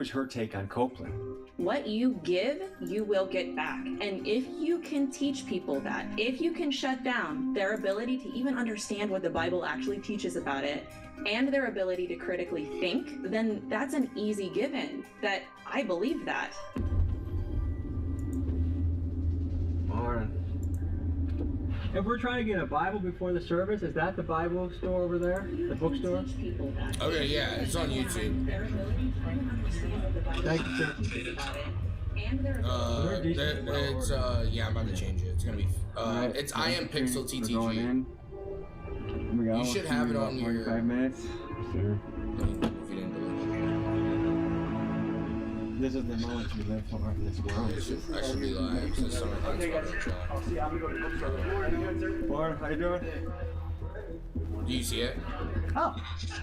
Was her take on Copeland. What you give, you will get back. And if you can teach people that, if you can shut down their ability to even understand what the Bible actually teaches about it, and their ability to critically think, then that's an easy given. That I believe that. Morning. If we're trying to get a Bible before the service, is that the Bible store over there? The bookstore? Okay, yeah, it's on YouTube. Thank you, sir. Yeah, I'm about to change it. It's gonna be, it's I am Pixel TTG. We go. You should have it on your... 5 minutes. Sure. If you didn't believe This is the moment we live for in this world. it. I should be live, so Summerton's Lauren, how you doing? Do you see it? Oh,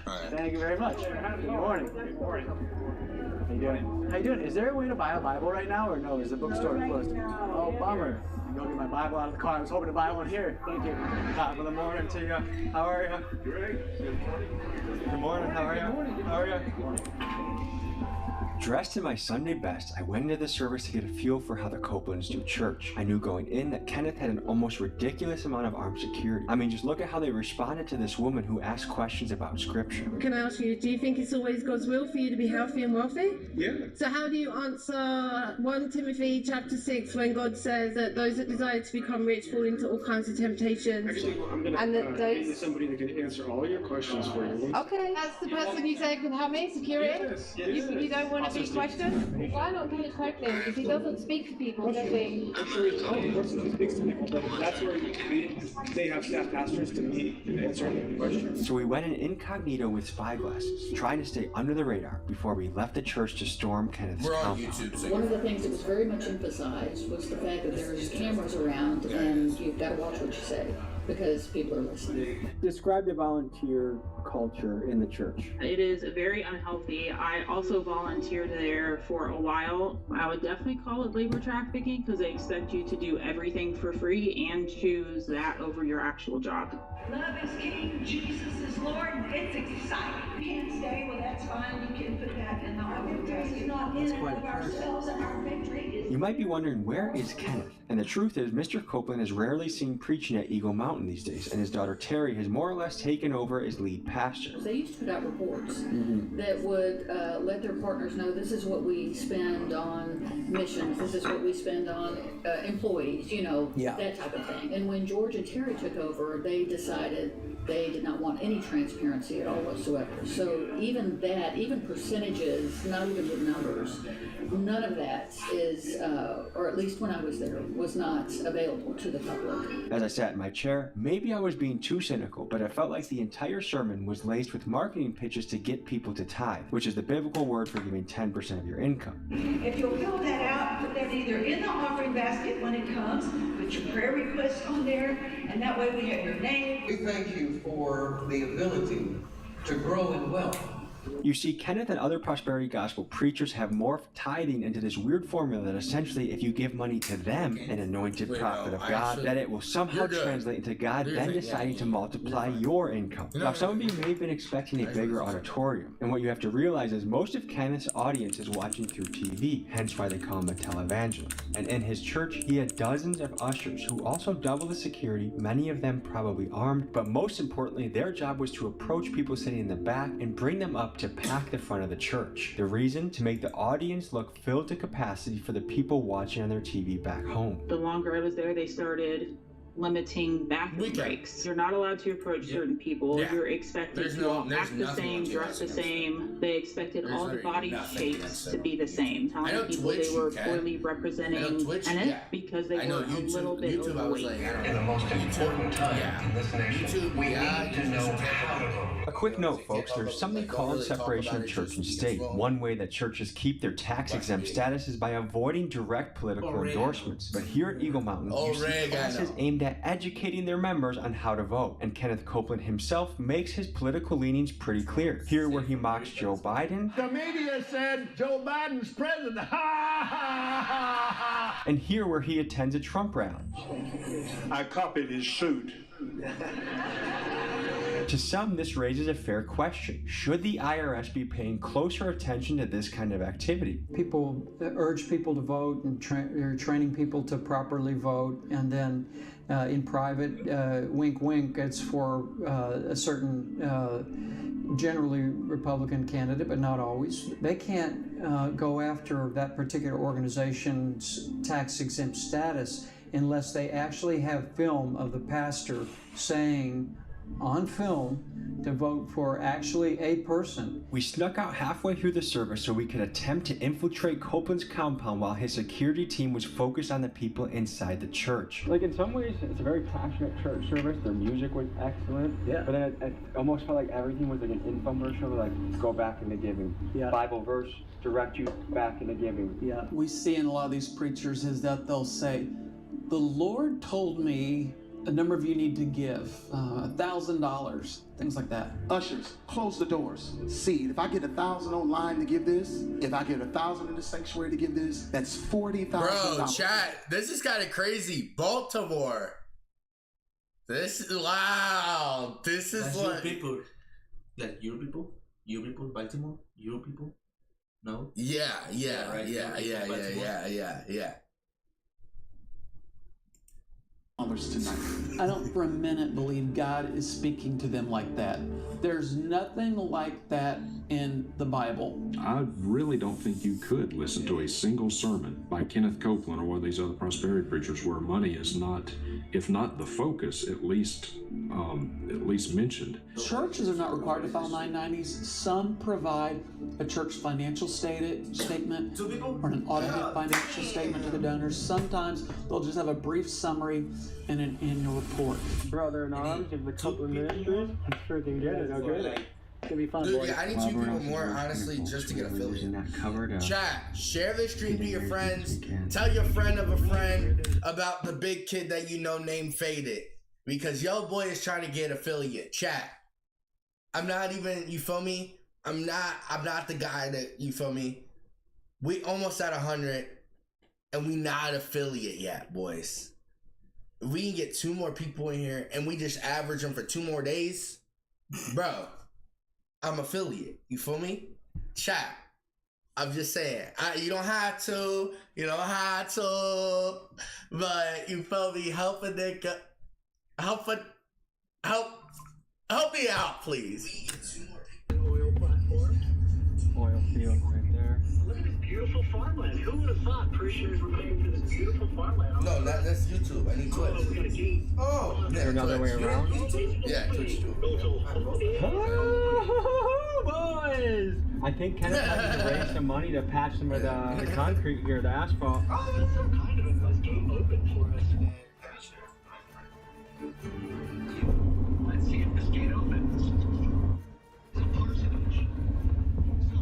Alright. thank you very much. Good morning. Good morning. How you doing? How you doing? Is there a way to buy a Bible right now, or no? Is the bookstore closed? Oh, bummer. I'm going to get my Bible out of the car. I was hoping to buy one here. Thank you. Top of the morning to you. How are you? Great. Good morning. How are you? How are you? Dressed in my Sunday best, I went into the service to get a feel for how the Copelands do church. I knew going in that Kenneth had an almost ridiculous amount of armed security. I mean, just look at how they responded to this woman who asked questions about scripture. Can I ask you, do you think it's always God's will for you to be healthy and wealthy? Yeah. So how do you answer 1 Timothy chapter 6 when God says that those that desire to become rich fall into all kinds of temptations? Actually, I'm going And to that get you somebody that can answer all your questions for you. Okay. That's the person you say can help me, security? Yes, yes. You don't want to be questioned? Why not get it typed in? Because he doesn't speak to people, does he? I'm sure he's the person who speaks to people, but that's where they have staff pastors to meet and answer any questions. So we went in incognito with spyglasses, trying to stay under the radar before we left the church to storm Kenneth's We're on compound. YouTube, so One of the things that was very much emphasized was the fact that there's cameras around and you've got to watch what you say because people are listening. Describe the volunteer culture in the church. It is very unhealthy. I also volunteered there for a while. I would definitely call it labor trafficking because they expect you to do everything for free and choose that over your actual job. Love is King, Jesus is Lord. It's exciting. You can't stay, well, that's fine. You can put that in the offering basket. It's not in and of ourselves, and our victory is. You might be wondering, where is Kenneth? And the truth is, Mr. Copeland is rarely seen preaching at Eagle Mountain these days, and his daughter Terry has more or less taken over as lead pastor. They used to put out reports that would let their partners know this is what we spend on missions, this is what we spend on employees, that type of thing. And when George and Terry took over, they decided they did not want any transparency at all whatsoever. So even that, even percentages, not even with numbers, none of that is, or at least when I was there, was not available to the public. As I sat in my chair, maybe I was being too cynical, but I felt like the entire sermon was laced with marketing pitches to get people to tithe, which is the biblical word for giving 10% of your income. If you'll fill that out, put that either in the offering basket when it comes, put your prayer request on there, and that way we have your name. We thank you for the ability to grow in wealth. You see, Kenneth and other prosperity gospel preachers have morphed tithing into this weird formula that essentially if you give money to them, an anointed prophet of God, that it will somehow translate into God then deciding to multiply your income. Now, some of you may have been expecting a bigger auditorium, and what you have to realize is most of Kenneth's audience is watching through TV, hence why they call him a televangelist. And in his church, he had dozens of ushers who also double the security, many of them probably armed, but most importantly, their job was to approach people sitting in the back and bring them up to pack the front of the church. The reason? To make the audience look filled to capacity for the people watching on their TV back home. The longer I was there, they started limiting bathroom breaks. You're not allowed to approach certain people. You're expected to all act the same, dress the same. They expected all the body shapes to be the same. Telling people they were poorly representing Kenneth because they were a little bit overweight. In the most important time in this nation, we need to know how to vote. A quick note, folks, there's something called separation of church and state. One way that churches keep their tax-exempt status is by avoiding direct political endorsements. But here at Eagle Mountain, you see classes aimed at educating their members on how to vote. And Kenneth Copeland himself makes his political leanings pretty clear. Here where he mocks Joe Biden. The media said Joe Biden's president. Ha ha ha ha. And here where he attends a Trump rally. I copied his suit. To some, this raises a fair question. Should the IRS be paying closer attention to this kind of activity? People urge people to vote and they're training people to properly vote, and then in private, wink wink, it's for a certain generally Republican candidate, but not always. They can't go after that particular organization's tax-exempt status unless they actually have film of the pastor saying on film to vote for actually a person. We snuck out halfway through the service so we could attempt to infiltrate Copeland's compound while his security team was focused on the people inside the church. Like, in some ways, it's a very passionate church service. Their music was excellent. Yeah. But then it almost felt like everything was like an infomercial, like go back into giving. Yeah. Bible verse, direct you back into giving. Yeah. We see in a lot of these preachers is that they'll say, the Lord told me a number of you need to give $1,000, things like that. Ushers, close the doors. See, if I get 1,000 online to give this, if I get 1,000 in the sanctuary to give this, that's $40,000. Bro, chat, this is kind of crazy. Baltimore. This is wow. This is that's like your people. Like your people, Baltimore, your people. No. Yeah. Right? Yeah. Tonight. I don't for a minute believe God is speaking to them like that. There's nothing like that in the Bible. I really don't think you could listen to a single sermon by Kenneth Copeland or one of these other prosperity preachers where money is not, if not the focus, at least mentioned. Churches are not required to file 990s. Some provide a church financial statement or an audited financial statement to the donors. Sometimes they'll just have a brief summary and an annual report. Brother in arms of the Copeland Ministries. I'm sure they get it. Okay. It's gonna be fun. Dude, yeah, I need 2 people more, honestly, just to get affiliate. Chat, share this stream to your friends. Tell your friend of a friend about the big kid that you know named Faded. Because yo boy is trying to get affiliate. Chat. I'm not even, you feel me? I'm not the guy that, you feel me? We almost at 100 and we not affiliate yet, boys. If we can get 2 more people in here and we just average them for 2 more days, bro, I'm affiliate. You feel me? Chat. I'm just saying. You don't have to. But you feel me? Help a nigga. Help me out, please. Oil platform. Oil field right there. Look at this beautiful farmland. Who would have thought Christians were paying for this beautiful farmland? No, that's YouTube. I need Twitch. Oh, is there another way around? Yeah, Twitch too. Oh, boys! I think Kenneth has to raise some money to patch some of the concrete here, the asphalt. Oh, that's some kind of a gate open for us. Let's see if this gate opens. It's a parsonage. So,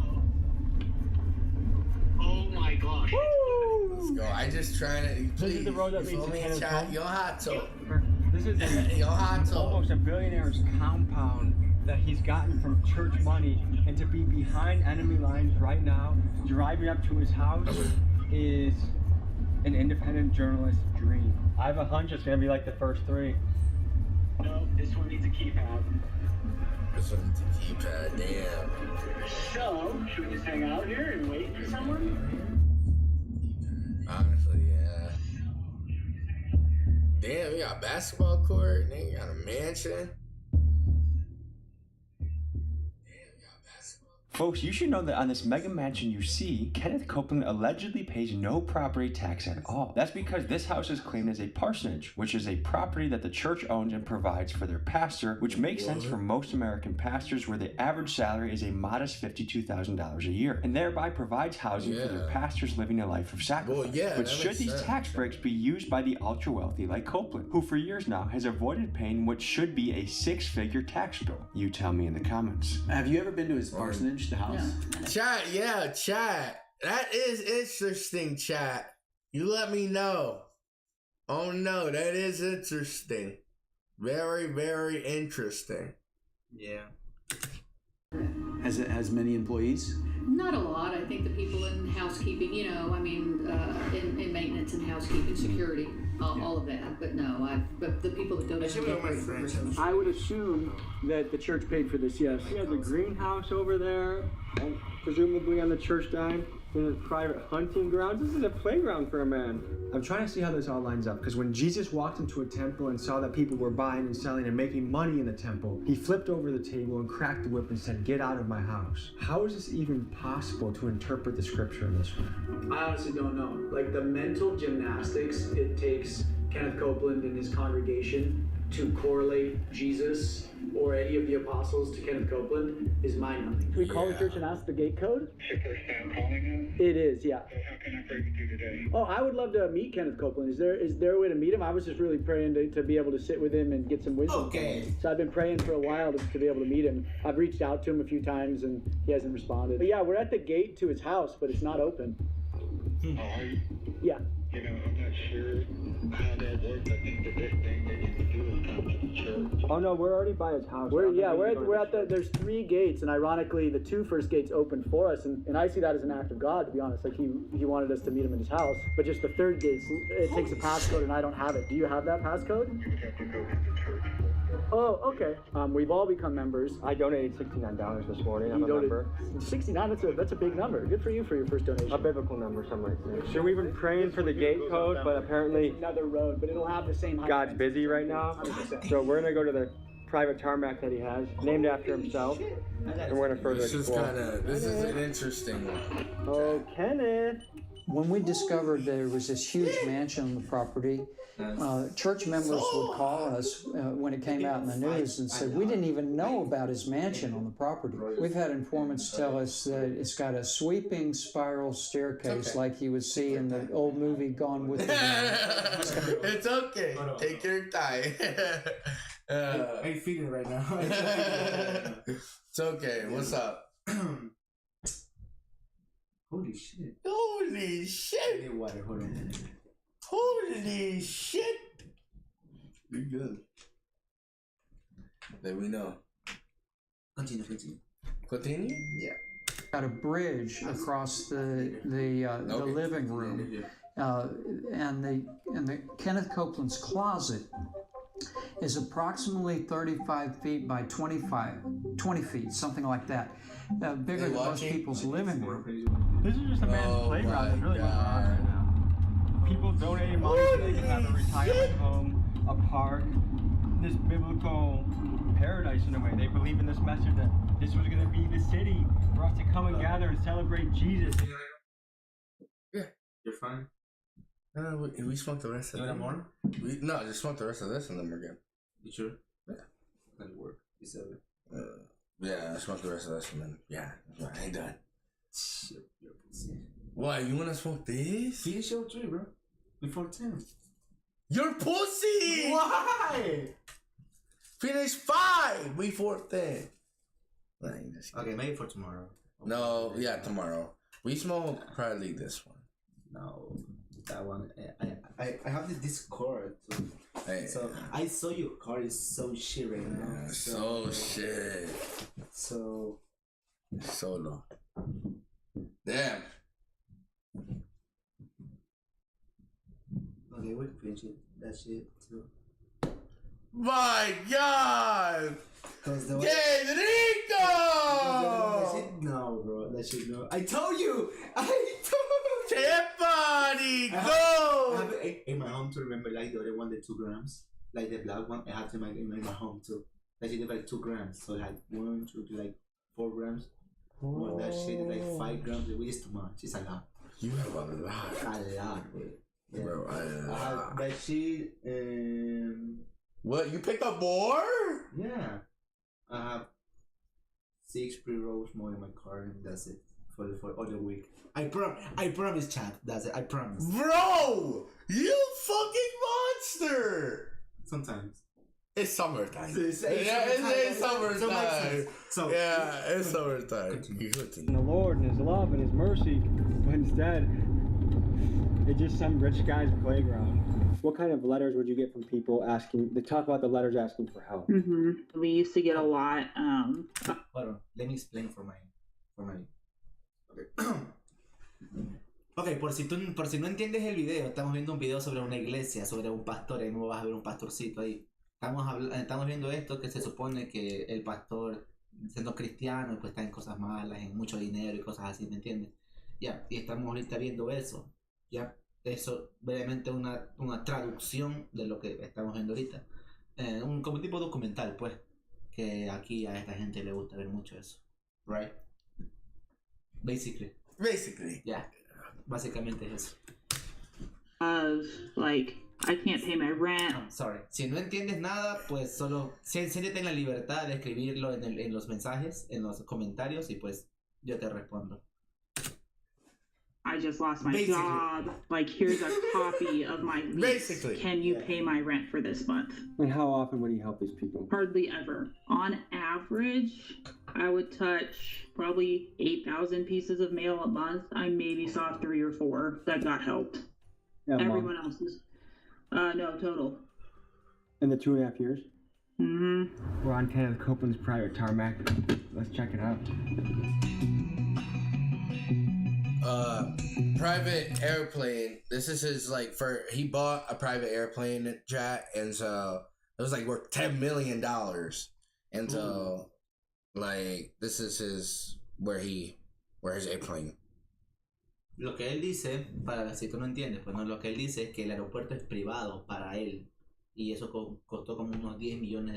oh my gosh. Woo! Let's go. I just trying to. Please, this is the road that leads to Kenneth's home. You don't have to. This is almost a billionaire's compound that he's gotten from church money, and to be behind enemy lines right now, driving up to his house, is an independent journalist's dream. I have a hunch it's gonna be like the first 3. No, this one needs a keypad. This one needs a keypad, damn. So, should we just hang out here and wait for someone? Honestly, yeah. Damn, we got a basketball court, then you got a mansion. Folks, you should know that on this mega mansion you see, Kenneth Copeland allegedly pays no property tax at all. That's because this house is claimed as a parsonage, which is a property that the church owns and provides for their pastor, which makes sense for most American pastors where the average salary is a modest $52,000 a year, and thereby provides housing for their pastors living a life of sacrifice. But should these tax breaks be used by the ultra-wealthy like Copeland, who for years now has avoided paying what should be a 6-figure tax bill? You tell me in the comments. Have you ever been to his parsonage? The house. Yeah. Chat. That is interesting, chat. You let me know. Oh no, that is interesting. Very, very interesting. Yeah. Has many employees? Not a lot. I think the people in housekeeping, in maintenance and housekeeping, security. all of that. But no, but the people that donate get paid for Christmas. I would assume that the church paid for this, yes. We have a greenhouse over there, and presumably on the church dime. In a private hunting ground. This is a playground for a man. I'm trying to see how this all lines up, because when Jesus walked into a temple and saw that people were buying and selling and making money in the temple, he flipped over the table and cracked the whip and said, "Get out of my house." How is this even possible to interpret the scripture in this way? I honestly don't know. Like the mental gymnastics it takes Kenneth Copeland and his congregation to correlate Jesus or any of the apostles to Kenneth Copeland is mind-numbing. Can we call the church and ask the gate code? Your first time calling us? It is, yeah. So how can I pray with you today? Oh, I would love to meet Kenneth Copeland. Is there a way to meet him? I was just really praying to be able to sit with him and get some wisdom. Okay. So I've been praying for a while to be able to meet him. I've reached out to him a few times and he hasn't responded. But yeah, we're at the gate to his house, but it's not open. Oh, are you? Yeah. You know, I'm not sure how that works. I think the best thing that you can do is come to the church. Oh no, we're already by his house. We're at the, there's 3 gates, and ironically the 2 first gates opened for us, and I see that as an act of God, to be honest. Like he wanted us to meet him in his house, but just the 3rd gate, it takes a passcode and I don't have it. Do you have that passcode? You would have to go to the church. Oh, okay. We've all become members. I donated $69 this morning. I'm a member. 69, that's a big number. Good for you for your first donation. A biblical number, something like that. So we've been praying for the gate code, but apparently another road, but it'll have the same height. God's busy right now. 100%. So we're gonna go to the private tarmac that he has, named after himself, and we're gonna further explore. This is an interesting one. Oh, Kenneth. When we discovered there was this huge mansion on the property, church members would call us when it came out in the news and said, "We didn't even know about his mansion on the property." We've had informants tell us that it's got a sweeping spiral staircase like you would see in the old movie Gone with the Wind. It's okay. Take your time. I'm feeling right now. It's okay. What's up? Holy shit. Holy shit. I need water. Hold on. Holy shit. You're good. There we know. Continue. Continue? Yeah. Got a bridge across the living room, and the Kenneth Copeland's closet is approximately 35 feet by 20 feet, something like that. Bigger than most people's living room. This is just a man's playground. That's really what's going on right now. People donating money so they can have a retirement home, a park, this biblical paradise in a way. They believe in this message that this was going to be the city for us to come and gather and celebrate Jesus. Yeah. You're fine? We smoked the rest of them. More? No, just smoke the rest of this and then we're good. You sure? Yeah. That'll work. You said it. Yeah, I smoked the rest of this and then, yeah, I ain't done. Shit, you're a pussy. Why, you wanna smoke this? Finish your 3, bro. Before 10. You're pussy! Why? Finish 5 before 10. Okay, maybe for tomorrow. No, yeah, tomorrow. We smoke probably this one. No, that one. I have the Discord too. Hey, so I saw your car is so shit right now. Yeah, so shit. So solo. Damn. Okay, we can finish it. That shit too. My God! ¡Qué rico! No, bro, that shit no. I told you! Everybody, go! I have it in my home to remember, like the other one, the 2 grams. Like the black one, I have to make in my home too. That shit is like 2 grams. So like 1, 2, 3, like 4 grams. Oh. That shit is like 5 grams. It is too much. It's a lot. You have a lot. A lot, bro. Yeah. Bro, I have that shit. What? You picked up more? Yeah. I have 6 pre-rolls more in my car, and that's it for the week. I promise, chat. That's it. I promise. Bro, you fucking monster. Sometimes. It's summertime. It's summertime. So yeah, it's summertime. And the Lord and His love and His mercy, but instead, it's just some rich guy's playground. What kind of letters would you get from people asking? They talk about the letters asking for help. Mm-hmm. We used to get a lot. Hold on. Let me explain for my. Okay. Ok, por si no entiendes el video, estamos viendo un video sobre una iglesia, sobre un pastor, ahí no vas a ver un pastorcito ahí. Estamos viendo esto que se supone que el pastor, siendo cristiano, pues está en cosas malas, en mucho dinero y cosas así, ¿me entiendes? Ya, y estamos ahorita viendo eso, ya, eso brevemente una traducción de lo que estamos viendo ahorita. Como tipo documental, pues, que aquí a esta gente le gusta ver mucho eso, right? Basically, yeah. Básicamente es eso. Like, I can't pay my rent. Sorry. Si no entiendes nada, pues solo siéntete en la libertad de escribirlo en los mensajes, en los comentarios, y pues yo te respondo. I just lost my job. Like, here's a copy of my lease. Basically. Can you pay my rent for this month? And how often would he help these people? Hardly ever. On average, I would touch probably 8,000 pieces of mail a month. I maybe saw 3 or 4 that got helped. Yeah, Everyone else is, no, total. In the 2.5 years? Mm-hmm. We're on Kenneth Copeland's private tarmac. Let's check it out. Private airplane. This is his, like, he bought a private airplane jet, and so it was like worth $10 million. And so, like, this is where his airplane. Lo que él dice, si tú no entiendes, pues no, lo que él dice es que el aeropuerto es privado para él, y eso costó como unos $10 millones.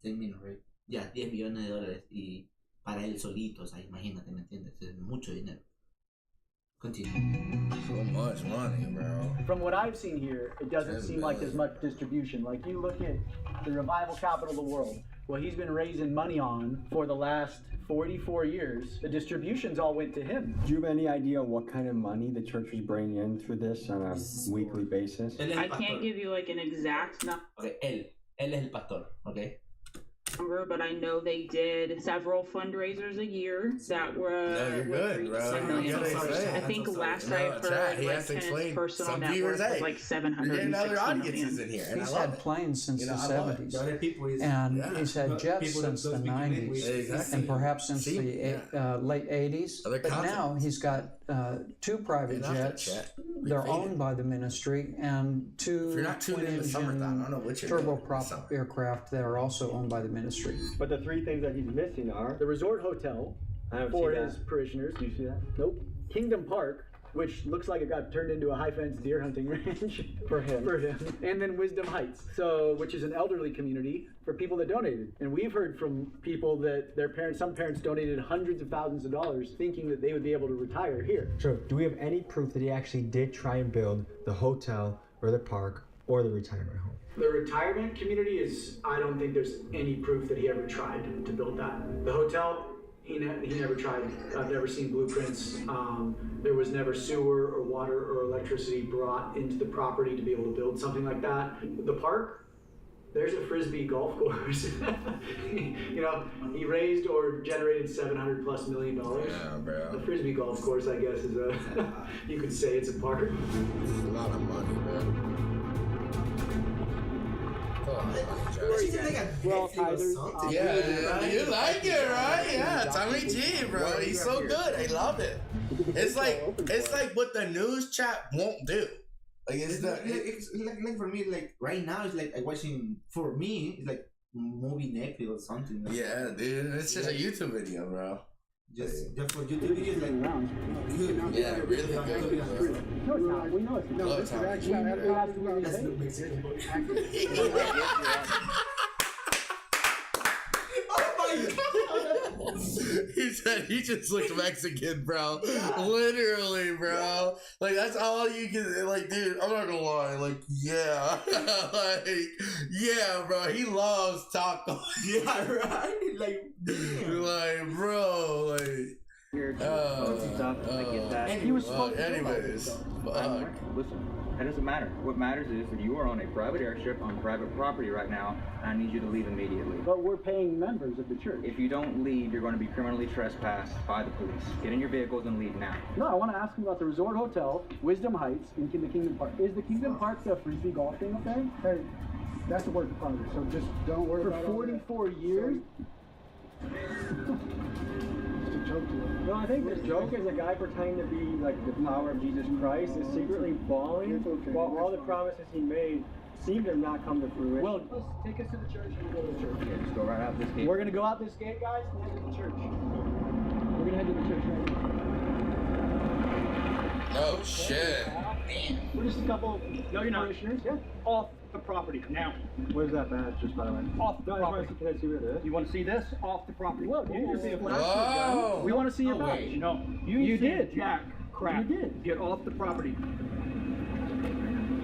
10 million, right? Ya, $10 millones, y para él solito, o sea, imagínate, ¿me entiendes? Es mucho dinero. Continue. So much money, bro. From what I've seen here, it doesn't seem like there's much distribution. Like, you look at the revival capital of the world, what he's been raising money on for the last 44 years, the distributions all went to him. Do you have any idea what kind of money the church was bringing in through this on a weekly basis? I can't give you like an exact number. Okay, él es el pastor, okay? But I know they did several fundraisers a year that were. No, you're good, bro. I think last I heard, he has to explain. Some viewers, was like 700. You're getting other audiences in here, and he's I love had planes since the 70s, and he's had jets since the 90s, and perhaps since the late 80s. But now he's got 2 private jets. They're owned by the ministry, and 2 twin-engine turboprop aircraft that are also owned by the ministry. But the 3 things that he's missing are the resort hotel for his parishioners. Do you see that? Nope. Kingdom Park, which looks like it got turned into a high-fence deer hunting range for him. And then Wisdom Heights, which is an elderly community for people that donated. And we've heard from people that some parents donated hundreds of thousands of dollars thinking that they would be able to retire here. So, do we have any proof that he actually did try and build the hotel or the park or the retirement home? The retirement community I don't think there's any proof that he ever tried to build that. The hotel, he never tried. I've never seen blueprints. There was never sewer or water or electricity brought into the property to be able to build something like that. The park, there's a Frisbee golf course. You know, he raised or generated $700+ million. Yeah, bro. The Frisbee golf course, I guess, is you could say it's a park. It's a lot of money, bro. Well, yeah, you like it, right? Yeah, Tommy G, bro. He's so good. I love it. It's like what the news chat won't do. Like it's like for me, like right now, it's like watching. For me, it's like movie Netflix or something. Like yeah, dude, it's just a YouTube video, bro. Just for YouTube videos, like yeah, really good. No, it's not. We know it's not. No, it's He said he just looked Mexican, bro. Literally, bro. Like that's all you can. Like, dude, I'm not gonna lie. Like, yeah, like, yeah, bro. He loves tacos. Yeah, right. Like, bro, like. Anyways, fuck. Listen, that doesn't matter. What matters is that you are on a private airship on private property right now, and I need you to leave immediately. But we're paying members of the church. If you don't leave, you're going to be criminally trespassed by the police. Get in your vehicles and leave now. No, I want to ask you about the Resort Hotel, Wisdom Heights, and the Kingdom Park. Is the Kingdom Park the Frisbee golf thing up there? Hey, that's a work in progress, so just don't worry about it. For 44 years? joke to you. No, I think the joke is a guy pretending to be like the power of Jesus Christ is secretly bawling while all the promises he made seem to not come to fruition. Well, take us to the church and we'll go to the church. Yeah, just go right out this gate. We're going to go out this gate, guys, and head to the church. We're going to head to the church right now. Oh, shit. We're just a couple parishioners. Yeah. Off the property now. Where's that badge, just by the way? Off the property. Can I see what it is? You want to see this? Off the property. Well, you can see a flash. Whoa. We want to see your badge. Wait. No. You did. Jack. Crap. You did. Get off the property.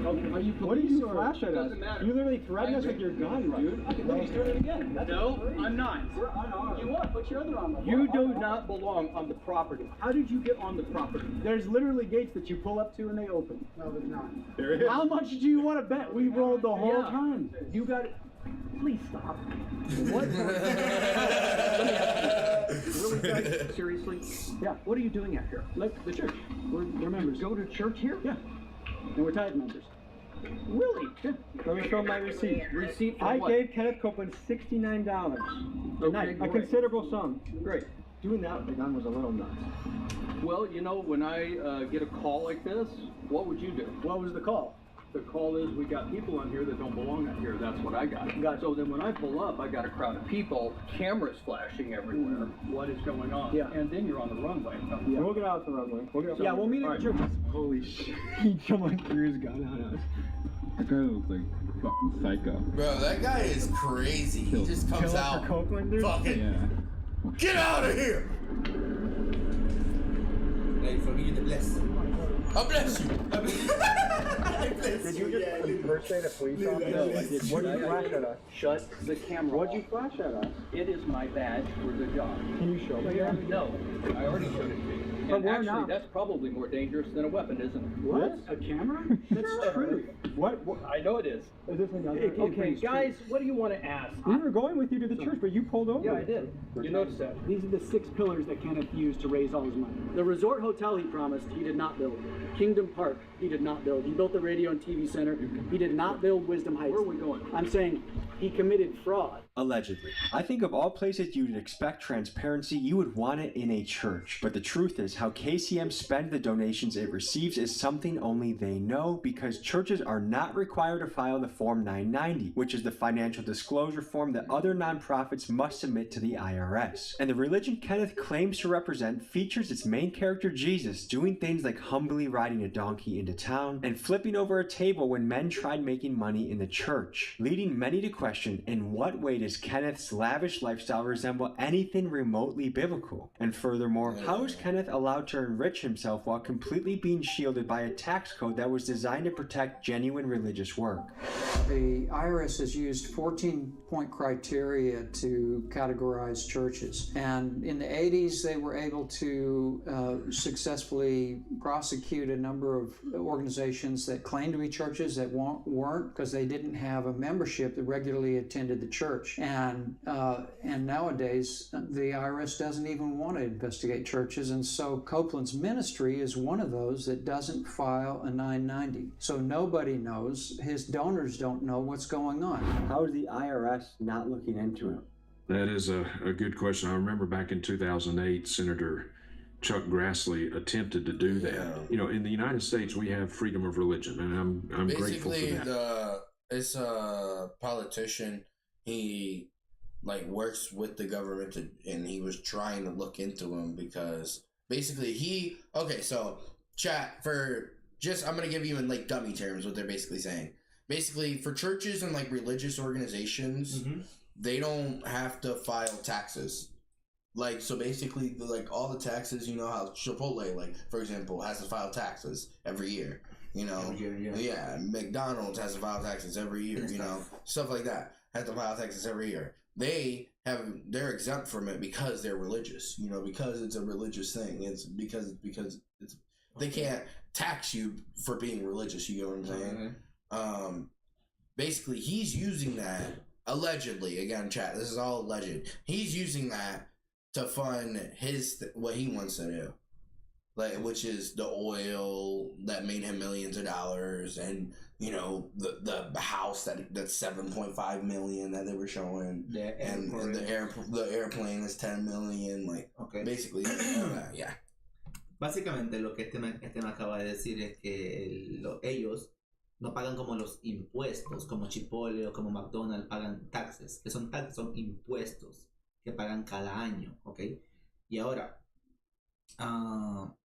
What do you flash at us? You literally threatened us with your gun, dude. No, he's doing it again. No, I'm not. You what? Put your other arm on. You do not belong on the property. How did you get on the property? There's literally gates that you pull up to and they open. No, there's not. There is. How much do you want to bet we rolled the whole time? You got it. Please stop. What? Let me ask you. Really, guys? Seriously? Yeah. What are you doing out here? Look, the church. We're members. You go to church here? Yeah. And we're tithe members. Really? Yeah. Let me show my receipt. Receipt for I what? gave Kenneth Copeland $69 a night, a considerable sum. Great. Doing that with the gun was a little nuts. Well, you know, when I get a call like this, what would you do? What was the call? The call is we got people on here that don't belong out here. That's what I got. So then when I pull up, I got a crowd of people, cameras flashing everywhere. What is going on? Yeah. And then you're on the runway. Yeah. We'll get out the runway. We'll meet at the church. Holy shit. He someone threw his gun on us. That guy looks like fucking psycho. Bro, that guy is crazy. He just comes out. Copeland, dude? Fucking. Yeah. Get out of here! Like, for me to bless. I bless you. Did you just impersonate a police officer? No, I did. What did you flash at us? Shut the camera What'd off. you flash at us? It is my badge for the job. Can you show me that? No, I already showed it to you. But And where actually, now? that's probably more dangerous than a weapon, isn't it? What? A camera? That's true. What? I know it is. Is this another? Okay, guys, what do you want to ask? We were going with you to the church, but you pulled over. Yeah, I did. You noticed that. These are the 6 pillars that Kenneth used to raise all his money. The resort hotel he promised, he did not build. Kingdom Park, he did not build. He built the radio and TV center. He did not build Wisdom Heights. Where are we going? I'm saying he committed fraud. Allegedly. I think of all places you'd expect transparency, you would want it in a church. But the truth is, how KCM spends the donations it receives is something only they know, because churches are not required to file the Form 990, which is the financial disclosure form that other nonprofits must submit to the IRS. And the religion Kenneth claims to represent features its main character Jesus doing things like humbly riding a donkey into town and flipping over a table when men tried making money in the church, leading many to question, in what way does Kenneth's lavish lifestyle resemble anything remotely biblical? And furthermore, how is Kenneth allowed to enrich himself while completely being shielded by a tax code that was designed to protect genuine religious work? The IRS has used 14-point criteria to categorize churches. And in the 80s, they were able to successfully prosecute a number of organizations that claimed to be churches that weren't, because they didn't have a membership that regularly attended the church. And nowadays, the IRS doesn't even want to investigate churches. And so Copeland's ministry is one of those that doesn't file a 990. So nobody knows. His donors don't know what's going on. How is the IRS not looking into it? That is a good question. I remember back in 2008, Senator Chuck Grassley attempted to do that. You know, in the United States, we have freedom of religion, and I'm grateful for that. It's a politician. He works with the government and he was trying to look into him because basically so chat for just, I'm going to give you in dummy terms what they're basically saying. Basically for churches and religious organizations, they don't have to file taxes. So basically all the taxes, you know how Chipotle, for example, has to file taxes every year. You know, yeah. McDonald's has to file taxes every year. You know, stuff like that has to file taxes every year. They're exempt from it because they're religious. You know, because it's a religious thing. It's because it's they can't tax you for being religious. You get what I'm saying? Basically, he's using that allegedly. Again, chat. This is all alleged. He's using that to fund what he wants to do. Which is the oil that made him millions of dollars, and you know, the house that's 7.5 million that they were showing, and the airplane is 10 million, like, okay, basically, yeah. Básicamente lo que este me acaba de decir es que ellos no pagan como los impuestos, como Chipotle o como McDonald's pagan taxes, que son taxes, son impuestos que pagan cada año, ¿ok? Y ahora,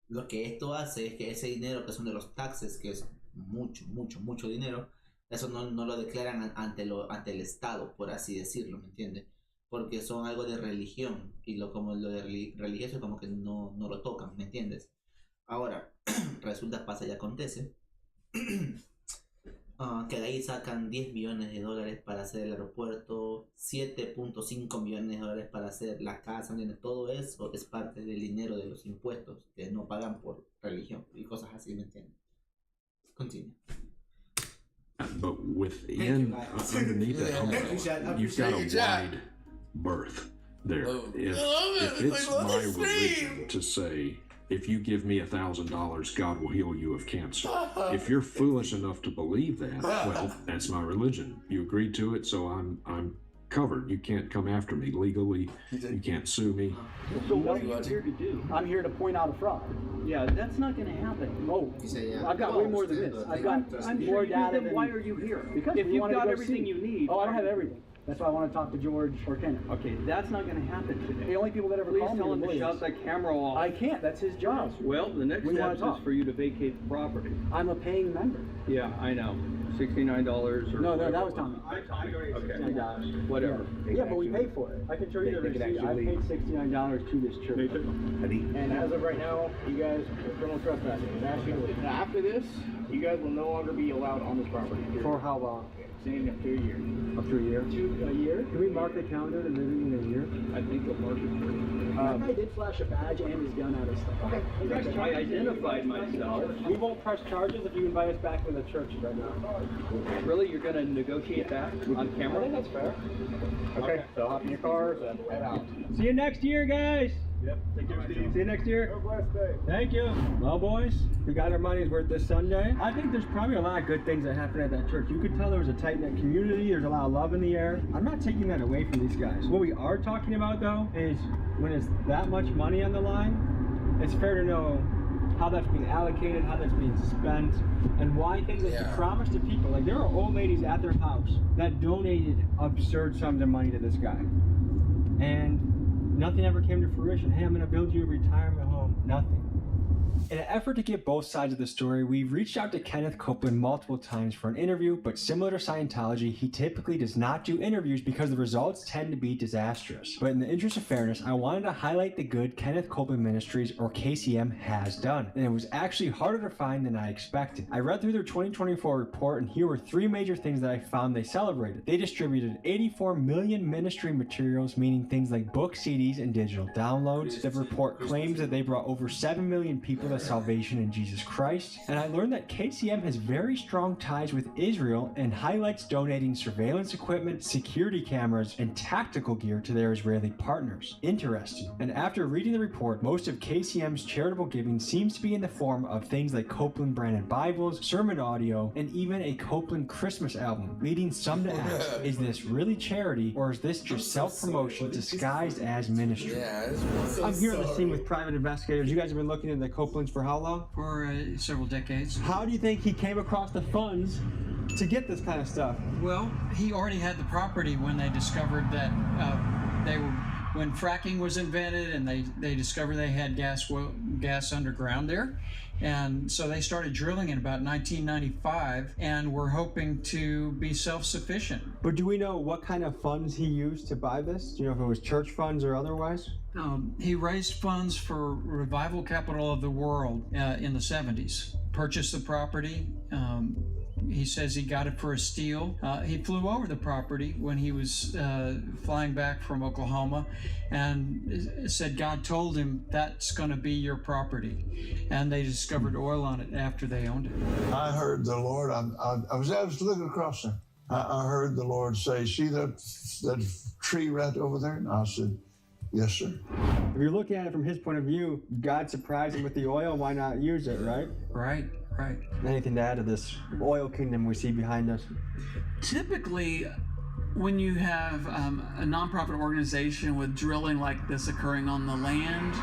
lo que esto hace es que ese dinero que son de los taxes, que es mucho dinero, eso no lo declaran ante el Estado, por así decirlo, ¿me entiendes? Porque son algo de religión, y como lo de religioso como que no lo tocan, ¿me entiendes? Ahora, resulta, pasa y acontece que de ahí sacan $10 millones para hacer el aeropuerto, 7.5 millones de dólares para hacer la casa, ¿entiendes? Todo eso es parte del dinero de los impuestos que no pagan por religión y cosas así, ¿me entiendes? Continue. But within, underneath that home, you've got a wide berth there. If it's my religion to say, if you give me $1,000, God will heal you of cancer. If you're foolish enough to believe that, well, that's my religion. You agreed to it, so I'm covered. You can't come after me legally. You can't sue me. So what are you here to do? I'm here to point out a fraud. Yeah, that's not going to happen. Oh, I've got way more than this. I'm more data than... Why are you here? Because if you've got everything you need. Oh, I don't have everything. That's why I want to talk to George or Kenneth. Okay, that's not going to happen today. The only people that ever call me tell him to shut the camera off. I can't. That's his job. Well, the next step is for you to vacate the property. I'm a paying member. Yeah, I know. $69 or no, that was Tommy. Okay. Whatever. Yeah, but we paid for it. I can show you the receipt. I paid $69 to this church. And as of right now, you guys are criminal trespassing. After this, you guys will no longer be allowed on this property. For how long? Saying up to a year. Up to a year? A year? Can we mark the calendar to visit in a year? I think we'll mark it for you. That guy did flash a badge and his gun at us. Okay. I identified myself. We won't press charges if you invite us back to the church right now. Really? You're going to negotiate that on camera? I think that's fair. Okay, so hop in your cars and head out. See you next year, guys! Yep. Take care, Steve. See you next year. Have a blessed day. Thank you. Well, boys, we got our money's worth this Sunday. I think there's probably a lot of good things that happened at that church. You could tell there was a tight-knit community. There's a lot of love in the air. I'm not taking that away from these guys. What we are talking about, though, is when it's that much money on the line, it's fair to know how that's being allocated, how that's being spent, and why things that you promise to people. Like, there are old ladies at their house that donated absurd sums of money to this guy. And nothing ever came to fruition. Hey, I'm going to build you a retirement home. Nothing. In an effort to get both sides of the story, we've reached out to Kenneth Copeland multiple times for an interview, but similar to Scientology, he typically does not do interviews because the results tend to be disastrous. But in the interest of fairness, I wanted to highlight the good Kenneth Copeland Ministries, or KCM, has done. And it was actually harder to find than I expected. I read through their 2024 report, and here were 3 major things that I found they celebrated. They distributed 84 million ministry materials, meaning things like books, CDs, and digital downloads. The report claims that they brought over 7 million people to salvation in Jesus Christ, and I learned that KCM has very strong ties with Israel and highlights donating surveillance equipment, security cameras, and tactical gear to their Israeli partners. Interesting. And after reading the report, most of KCM's charitable giving seems to be in the form of things like Copeland branded Bibles, sermon audio, and even a Copeland Christmas album, leading some to ask, is this really charity, or is this just self-promotion disguised as ministry? I'm here on the scene with private investigators. You guys have been looking into the Copeland for how long? For several decades. How do you think he came across the funds to get this kind of stuff? Well, he already had the property when they discovered that when fracking was invented, and they discovered they had gas underground there. And so they started drilling in about 1995 and were hoping to be self-sufficient. But do we know what kind of funds he used to buy this? Do you know if it was church funds or otherwise? He raised funds for Revival Capital of the World in the 70s. Purchased the property. He says he got it for a steal. He flew over the property when he was flying back from Oklahoma and said God told him that's going to be your property. And they discovered oil on it after they owned it. I heard the Lord, I was looking across there. I heard the Lord say, see that tree right over there? And I said, yes, sir. If you're looking at it from his point of view, God surprised him with the oil, why not use it, right? Right. Right. Anything to add to this oil kingdom we see behind us? Typically, when you have a nonprofit organization with drilling like this occurring on the land,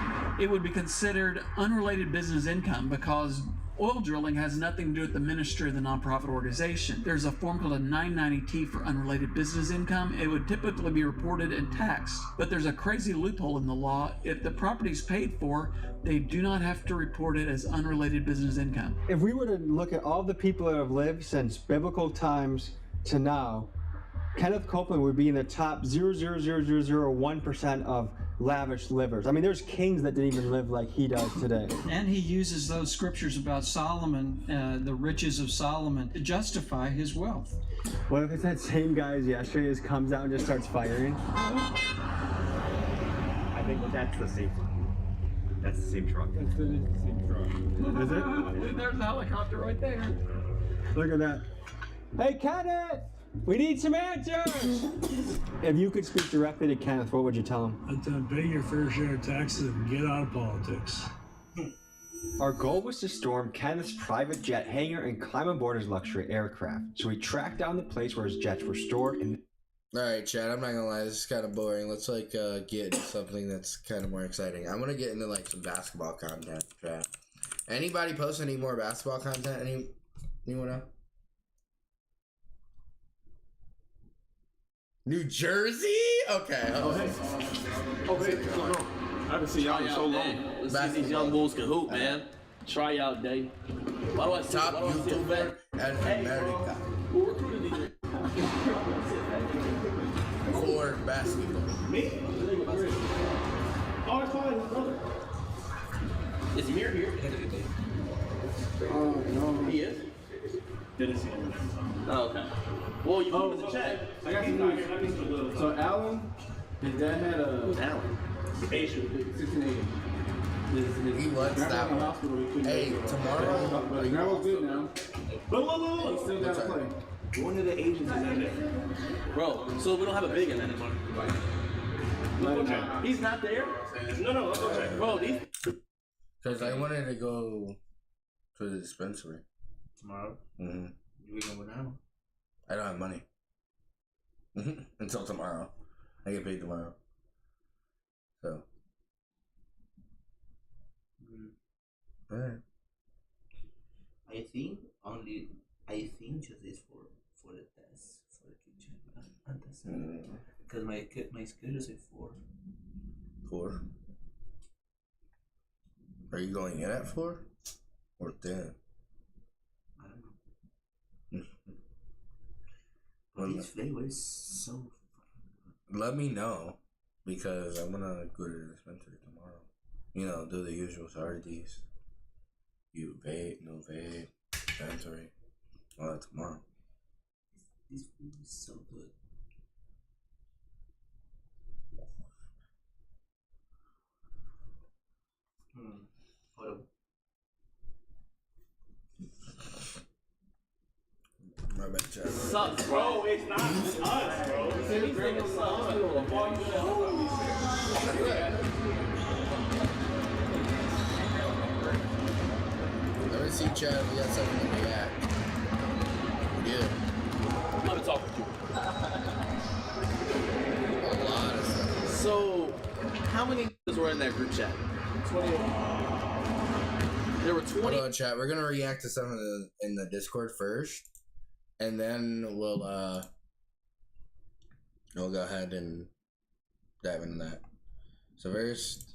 it would be considered unrelated business income because oil drilling has nothing to do with the ministry of the nonprofit organization. There's a form called a 990T for unrelated business income. It would typically be reported and taxed, but there's a crazy loophole in the law. If the property is paid for, they do not have to report it as unrelated business income. If we were to look at all the people that have lived since biblical times to now, Kenneth Copeland would be in the top 0.00001% of lavish livers. I mean, there's kings that didn't even live like he does today. And he uses those scriptures about Solomon, the riches of Solomon, to justify his wealth. What if it's that same guy as yesterday just comes out and just starts firing? I think that's the same truck. That's the same truck. That's the same truck. Is it? There's a helicopter right there. Look at that. Hey, Kenneth! We need some answers! If you could speak directly to Kenneth, what would you tell him? I'd tell him, pay your fair share of taxes and get out of politics. Our goal was to storm Kenneth's private jet hangar and climb aboard his luxury aircraft. So we tracked down the place where his jets were stored and... Alright, Chad, I'm not gonna lie, this is kind of boring. Let's, like, get into something that's kind of more exciting. I'm gonna get into, like, some basketball content, Chad. Anybody post any more basketball content? Anyone else? New Jersey? Okay. Okay. I haven't seen y'all in so long. Let's see if these young bulls can hoop, man. Tryout day. Why do I see top YouTuber in America? Who recruited these? Core basketball. Me? Oh, it's fine, brother. Is Mir here? No. He is? Didn't see him. Oh, okay. Well, you put him in the chat. I got some news. So Alan, his dad had a... Who's Alan? Asian, 1680. He was that one. Hey, tomorrow... His grandma's good now. Look. He's still got to play. One of the agents is in there. Bro, so we don't have a big in anymore. Okay. He's not there? No, okay. Bro, these... Because I wanted to go to the dispensary. Tomorrow? Mm-hmm. You can go now. I don't have money. Until tomorrow. I get paid tomorrow. So. Alright. I think just is for the test, for the kitchen. And that's it. Because my schedule is at 4. 4? Are you going in at 4? Or 10? I don't know. But this flavor is so fun. Let me know, because I'm gonna go to the dispensary tomorrow. You know, do the usual Saturdays. You vape, no vape, dispensary. All that tomorrow. This food is so good. Hold on. My bad, Chad. Sucks, bro. It's not us, bro. These niggas suck. Let me see, Chad. We got something to react. Yeah. Let me talk with you. A lot of stuff. So, how many niggas were in that group chat? 20. There were 20. Hold on, chat. We're gonna react to some of in the Discord first, and then we'll go ahead and dive into that. So first,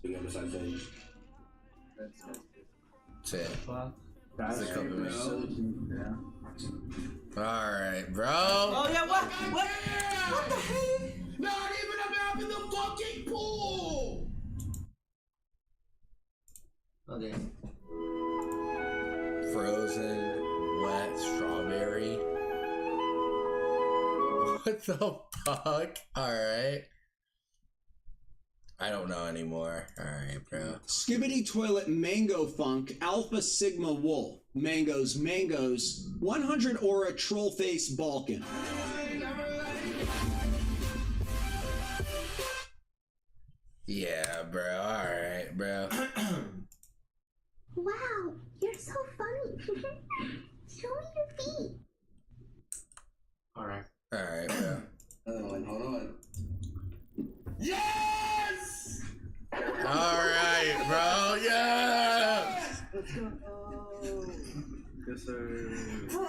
say it. That's a couple minutes. All right, bro. Oh yeah, what? What the hell? Not even a map in the fucking pool. Okay. Frozen, wet strawberry. What the fuck? Alright. I don't know anymore. Alright, bro. Skibbity Toilet Mango Funk Alpha Sigma Wool. Mangoes, 100 Aura Troll Face Balkan. Yeah, bro. Alright, bro. Wow, you're so funny. Show me your feet. All right, bro. Hold on. Yes! All right, bro. Yes! Let's go. Yes, sir. Bro,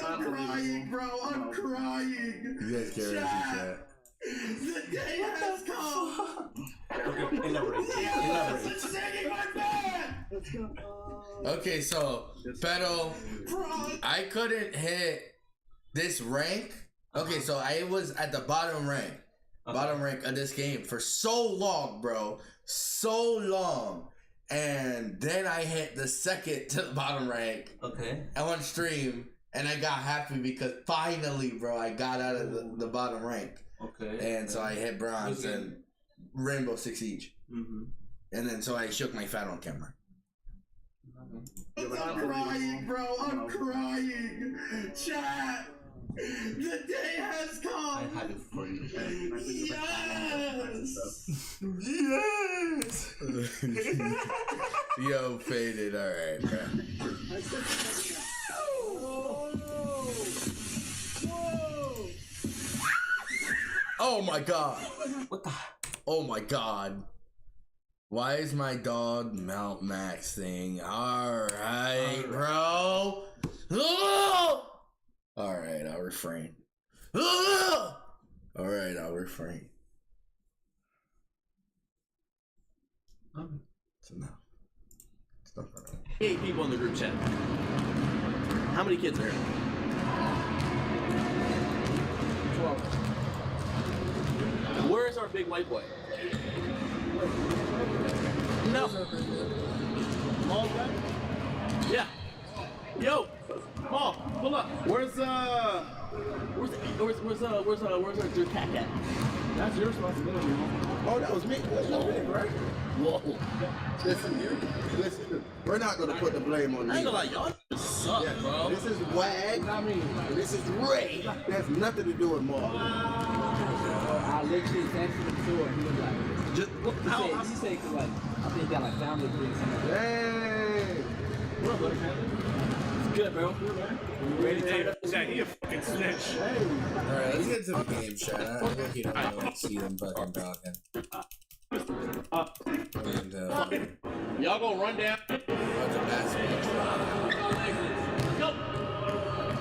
I'm crying, bro. I'm crying. You guys care about that? The day has come. Okay, elaborate. Let's go. Okay, so, pero I couldn't hit this rank. Okay, so I was at the bottom rank of this game for so long, bro. So long. And then I hit the second to the bottom rank. Okay. On stream. And I got happy because finally, bro, I got out of the bottom rank. Okay. And so I hit bronze and Rainbow Six Siege. Mm-hmm. And then so I shook my fat on camera. I'm crying, bro. I'm crying. Chat. The day has come. I had it for you. Yes. Yo, faded. All right, bro. Oh my god. What the? Oh my god. Why is my dog Mount maxing? Alright, bro. Alright, I'll refrain. Alright, I'll refrain. So now. 8 people in the group chat. How many kids are here? 12. Where's our big white boy? No. Small guy? Yeah. Yo, Maul, pull up. Where's our cat at? That's your responsibility. Oh, that was me. That's your big, right? Whoa. Listen, we're not gonna put the blame on you. I ain't gonna lie, y'all suck, bro. This is Wag. And this is Ray. That has nothing to do with Maul. I literally answered the door and he was like, just he said, like, I think he got like family things. Hey! What up, buddy? It's good, bro. Ready to take up that? He a fucking snitch. Hey! Alright, let's get to the game, chat. I think you don't want to see them fucking talking. And, y'all gonna run down? Let's go!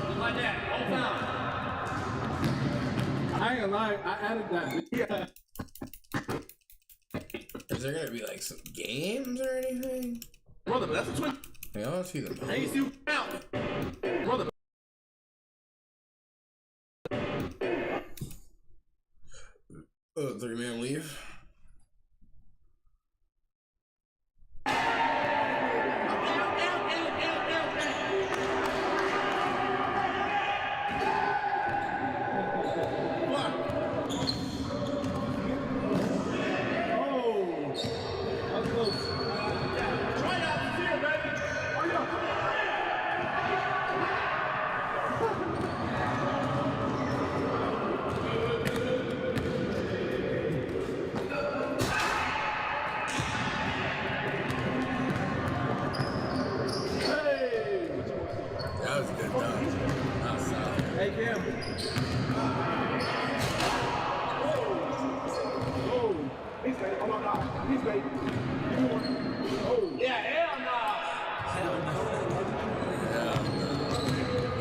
Just like that, whole time. I ain't gonna lie, I added that video. Is there gonna be like some games or anything? Brother, but that's a twin. Yeah, I want to see them. Hey, you see who's out? Brother. Oh, 3-man leave.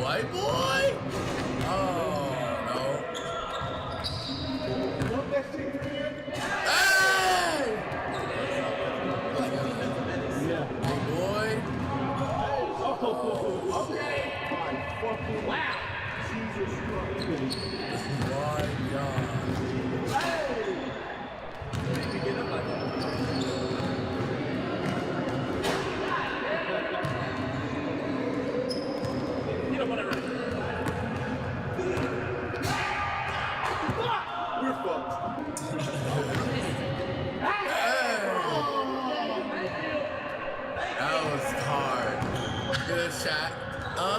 White boy? Oh, no. Hey! Big boy. Oh, okay. Wow. Jesus Christ. My God. Hey! Did you get up like that? We're fucked. That was hard. Good shot. No.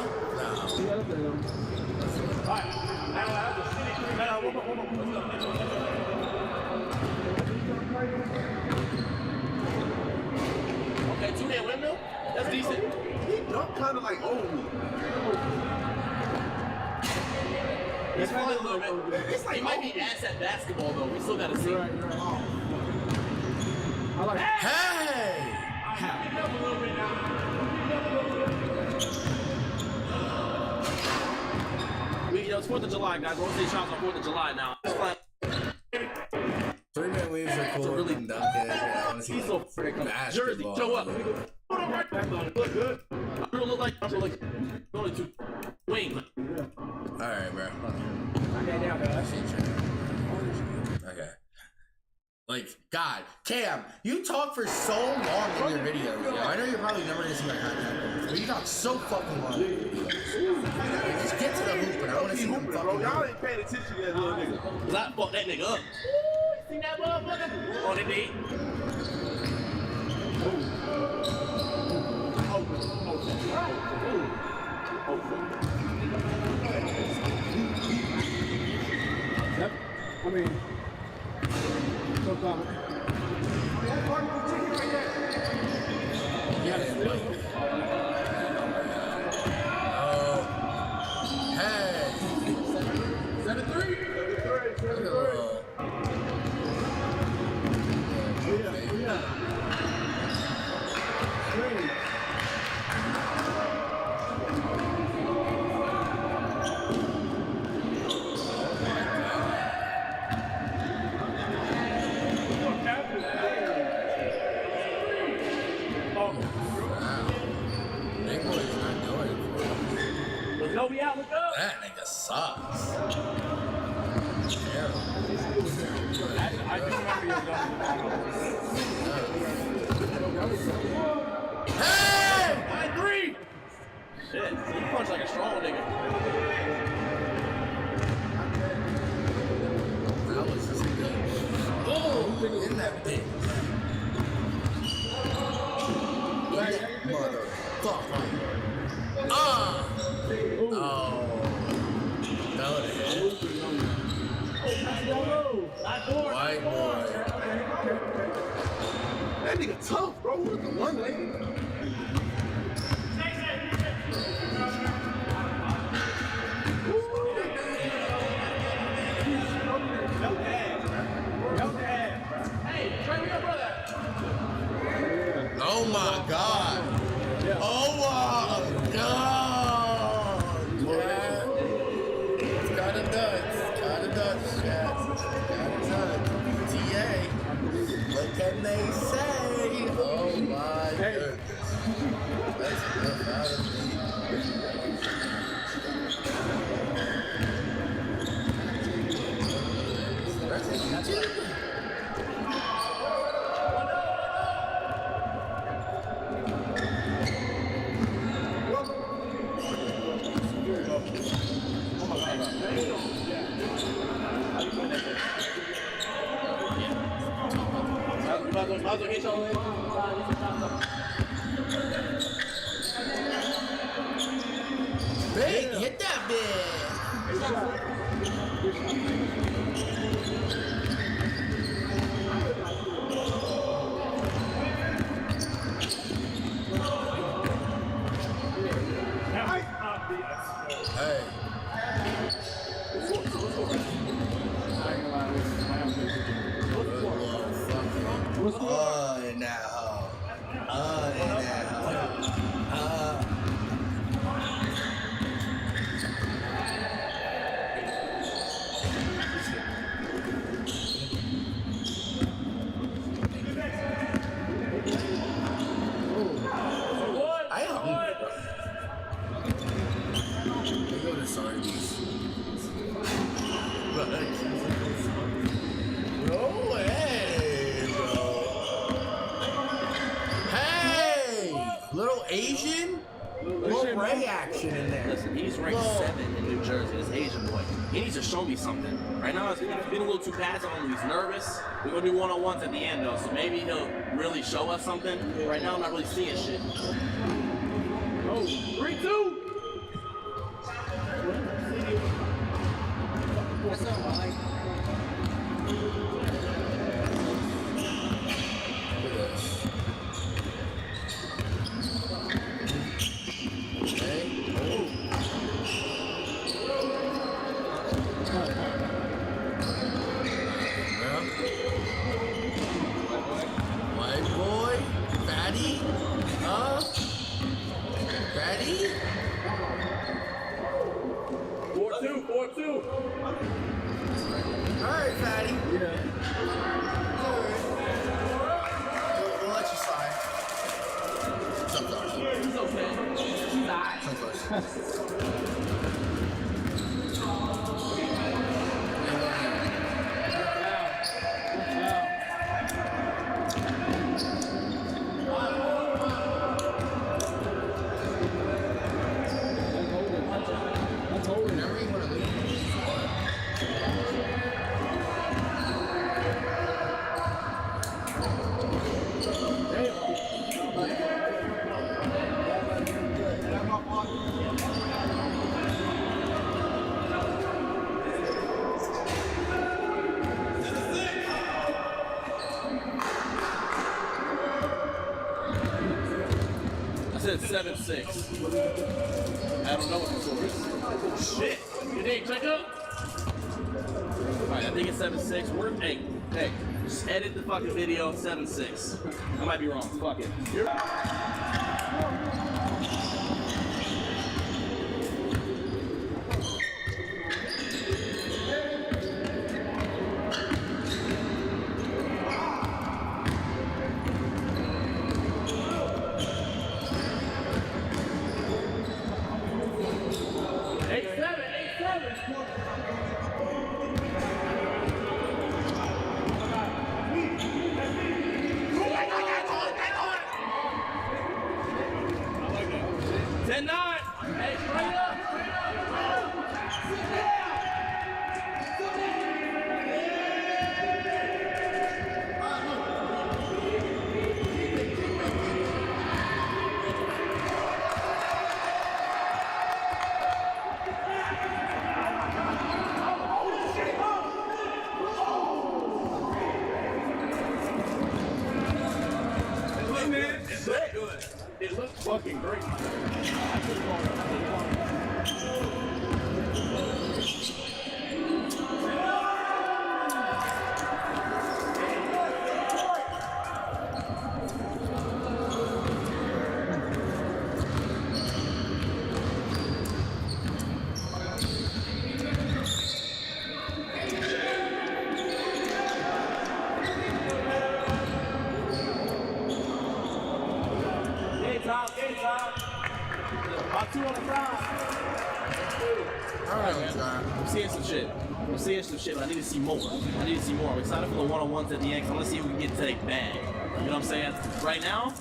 Okay, 2-hand windmill. That's decent. He dunked kind of like old me. He's probably a little bit. It's like he might be ass at basketball though. We still gotta see. Right. I like. Hey! It's 4th of July, guys. We'll say shots on 4th of July now. 3-man waves are cool. Really dunk it. He's so freaking Jersey. Show up. Look good. I don't look like only 2 wing. Alright, bro. Okay. Like, God, Cam, you talk for so long in your videos, yo. I know you're probably never gonna see my content, but you talk so fucking long in your videos. Just get to the hoop, and I wanna see him fucking. Y'all ain't paying attention to that little nigga. Cause I fucked that nigga up. See that motherfucker? On the date. Yep. I mean, so common. Yeah, oh. Hey. 7-3. That nigga sucks. I do remember your gun. Hey! 9-3! Shit, you punch like a strong nigga. That was just good. Oh, in that bitch. Motherfucker. Oh. That would hit. White boy. That nigga tough, bro. With the one leg. Oh my God. Oh my God. Yeah. It's kinda nuts. Kinda nuts, chat. Kinda nuts. TA. What can they say? Oh my goodness. That's enough out of me. Big, hit that bitch. Hey. Oh, now. Oh, now. I am hungry, bro. Let me go to Sardi's. No way, bro. Hey! Little Asian? Little Ray action in there. Listen, he's ranked 7 in New Jersey, this Asian boy. He needs to show me something. Right now, it's been a little too passive on him. He's nervous. We're going to do one-on-ones at the end, though, so maybe he'll really show us something. Right now, I'm not really seeing shit. Oh, 3-2! What's up, Mike? said 7-6. I don't know what the score is. Shit! You didn't check up? Alright, I think it's 7-6. We're hey, just edit the fucking video 7-6. I might be wrong. Fuck it. You're fucking great. I'm seeing some shit, but I need to see more. I'm excited for the one-on-ones at the end. I want to see if we can get to that bag. You know what I'm saying? Right now,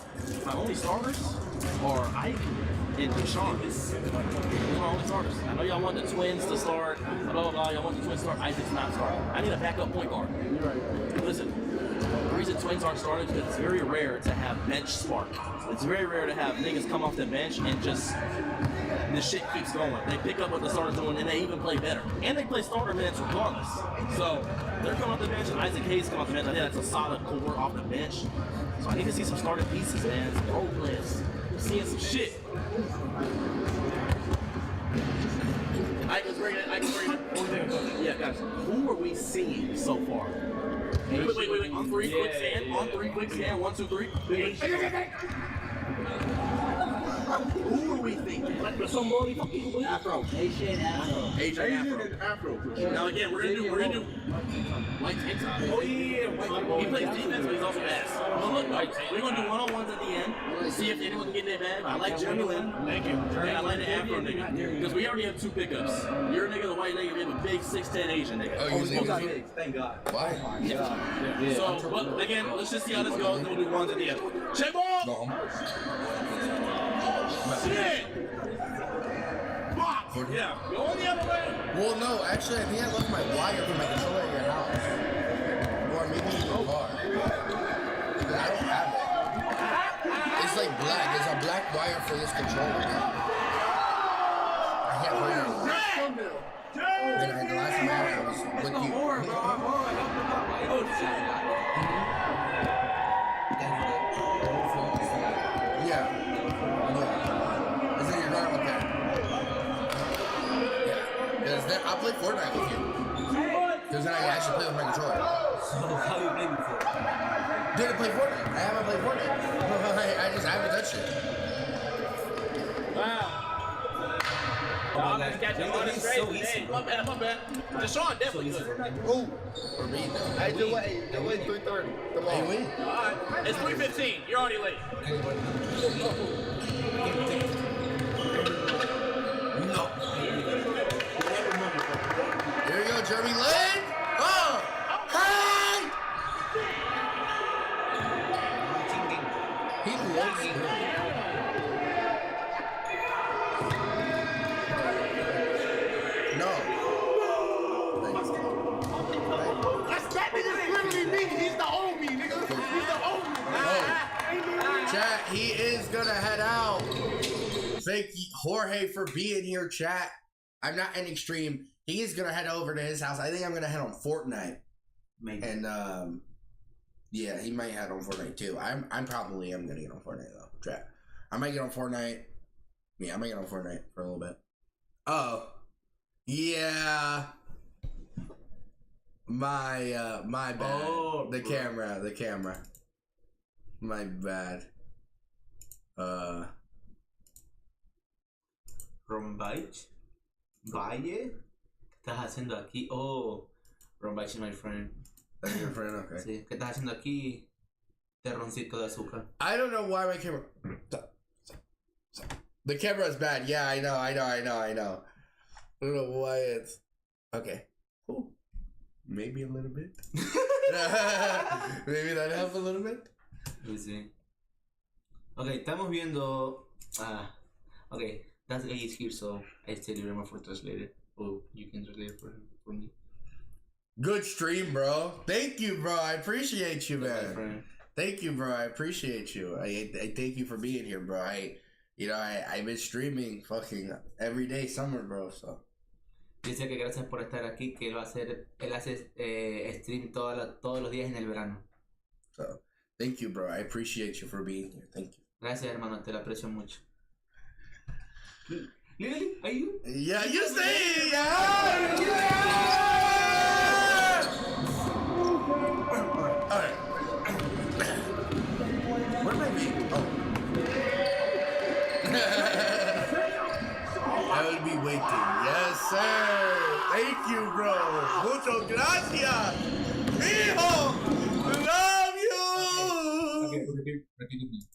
my only starters are Ike and Deshaun. Those are my only starters. I know y'all want the twins to start. Blah, blah, blah. Y'all want the twins to start. Ike is not starting. I need a backup point guard. You're right. Listen, the reason twins aren't starting is because it's very rare to have bench spark. It's very rare to have niggas come off the bench and just the shit keeps going. They pick up what the starters doing and they even play better. And they play starter minutes regardless. So they're coming off the bench and Isaac Hayes coming off the bench. I think that's a solid core off the bench. So I need to see some starting pieces, man. Some role players. Seeing some shit. I can bring it. Yeah, guys. Who are we seeing so far? Wait. On three, quick scan. 1, 2, 3. Who are we thinking? Somebody fucking Afro. Asian Afro. Now again, we're gonna do White tank top. Oh yeah. He plays defense, but he's also ass. But look, we're gonna do one-on-ones at the end. See if anyone can get in their bag. I like Jeremy Lin. Thank you. And I like the Afro nigga. Because we already have 2 pickups. You're a nigga, the white nigga, we have a big 6'10" Asian nigga. Oh, you supposed to be. Thank God. Why? Yeah. So, but again, let's just see how this goes. Then we'll do ones at the end. Check ball. Shit! Fuck! Yeah, go the other way! Well, no, actually, I think I left my wire for my controller at your house. Or maybe in your car. Because I don't have it. It's like black. There's a black wire for this controller. I can't hold it. Then the last time I had it was with you. Yeah. I'll play Fortnite with you. Because then I can actually play with my controller. So how you playing before? Didn't play Fortnite. I haven't played Fortnite. I haven't touched it. Wow. Oh, that's catching on his so easy. My bad. Deshaun definitely good. Oh. For me, though. Hey, do wait 3:30. Come on. Hey, alright. It's 3:15. You're already late. Chat, he is gonna head out. Thank you, Jorge, for being here, chat. I'm not ending stream. He is gonna head over to his house. I think I'm gonna head on Fortnite. Maybe. And yeah, he might head on Fortnite too. I'm probably am gonna get on Fortnite though. Chat. I might get on Fortnite. Yeah, I might get on Fortnite for a little bit. Oh. Yeah. My bad. Oh, the camera. My bad. Rombach? Valle? ¿Qué estás haciendo aquí? Oh, Rombach is my friend. That's your friend, okay. Sí, ¿qué estás haciendo aquí? Terroncito de azúcar. I don't know why my camera. The camera is bad. Yeah, I know. I don't know why it's. Okay. Cool. Maybe a little bit. Maybe that helped a little bit. Sí. Okay, estamos viendo. Okay, that guy is here, so I still remember for translator. Oh, you can translate for me. Good stream, bro. Thank you, bro. I appreciate you, man. Thank you, bro. I appreciate you. I thank you for being here, bro. I've been streaming fucking every day summer, bro. So. Dice que gracias por estar aquí, que él hace stream todos los días en el verano. So, thank you, bro. I appreciate you for being here. Thank you. Gracias, hermano. Te lo aprecio mucho. Lily, are you? Yeah, you say yeah. All right. Where am I being? Oh. I will be waiting. Yes, sir. Thank you, bro. Mucho gracias. Hijo. Love you. Okay, repeat.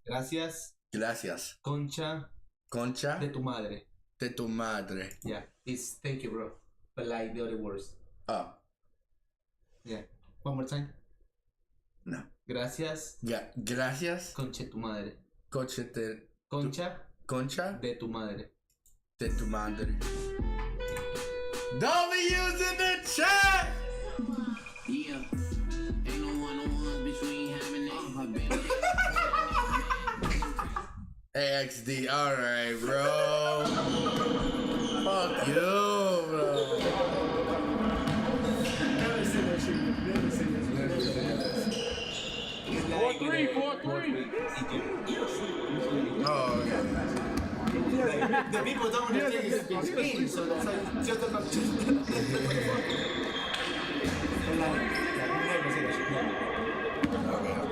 Gracias. Gracias. Concha. De tu madre. De tu madre. Yeah, it's thank you, bro. But like the other words. Oh. Yeah. One more time. No. Gracias. Gracias. Concha de tu madre. Concha. De tu madre. De tu madre. W's in the chat! Yeah. Ain't no one-on-ones between having it. AXD, alright, bro. Fuck you, bro. Never seen that shit. Never seen that shit. 4-3. Oh, okay. The people don't understand his big screen, so that's like just a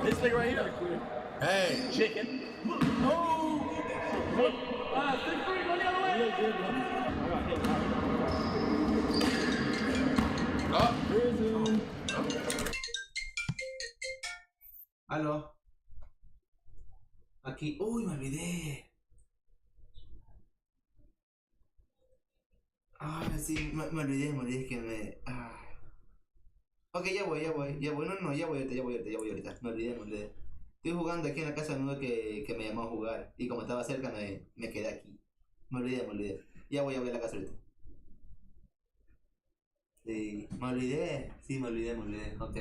This thing right here. Hey. Chicken. Oh! 6-3, go the other way. Aló. Aquí. Uy, me olvidé. Sí, me olvidé que me. Ok, ya voy. No, ya voy ahorita. Me olvidé. Estoy jugando aquí en la casa de uno que me llamó a jugar. Y como estaba cerca, me quedé aquí. Me olvidé. Ya voy a la casa ahorita. Sí, me olvidé. Ok,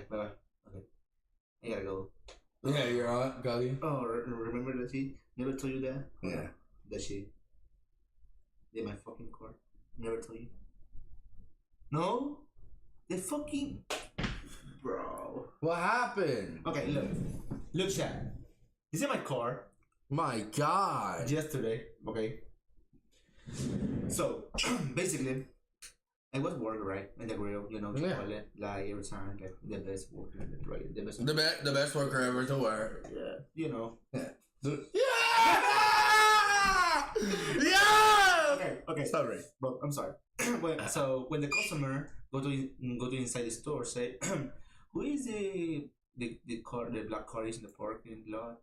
bye. Okay. I gotta go. Yeah, you're on, Gully. Oh, remember that she never told you that? Yeah. That she did my fucking car. Never told you. No? The fucking bro. What happened? Okay, look, chat. This is my car. My God. Yesterday, okay. So basically, I was working right in the grill, like every time, like the best worker, right? The best worker ever to work. Yeah, Yeah. Okay. Sorry, but I'm sorry. So when the customer go to inside the store, say, who is the black car is in the parking lot?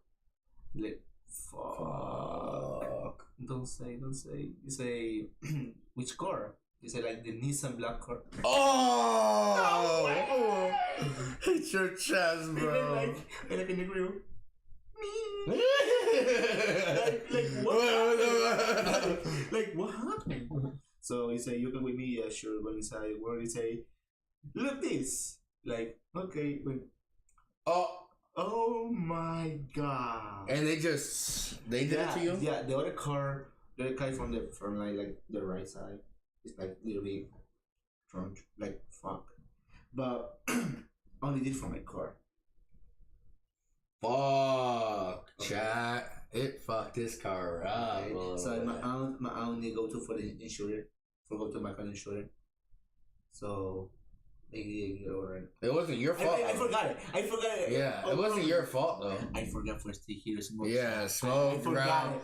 Like, fuck. Don't say. You say, which car? You say like the Nissan black car. Oh! Hit your chest, bro. like in the grill. like what happened? So he say, you can with me, yeah, sure. When inside work, he say, look this. Like, okay, wait. Oh, Oh my god! And they did it to you? Yeah, the other car from like the right side, it's like a little bit drunk, like fuck. But only did for my car. Fuck, chat. It fucked this car up. Okay. So my aunt need go to for the insurance, for go to my car insurance. So they get over it. It wasn't your fault. I forgot it. Yeah, it wasn't your fault though. I forgot for stay here to smoke. Yeah, smoke.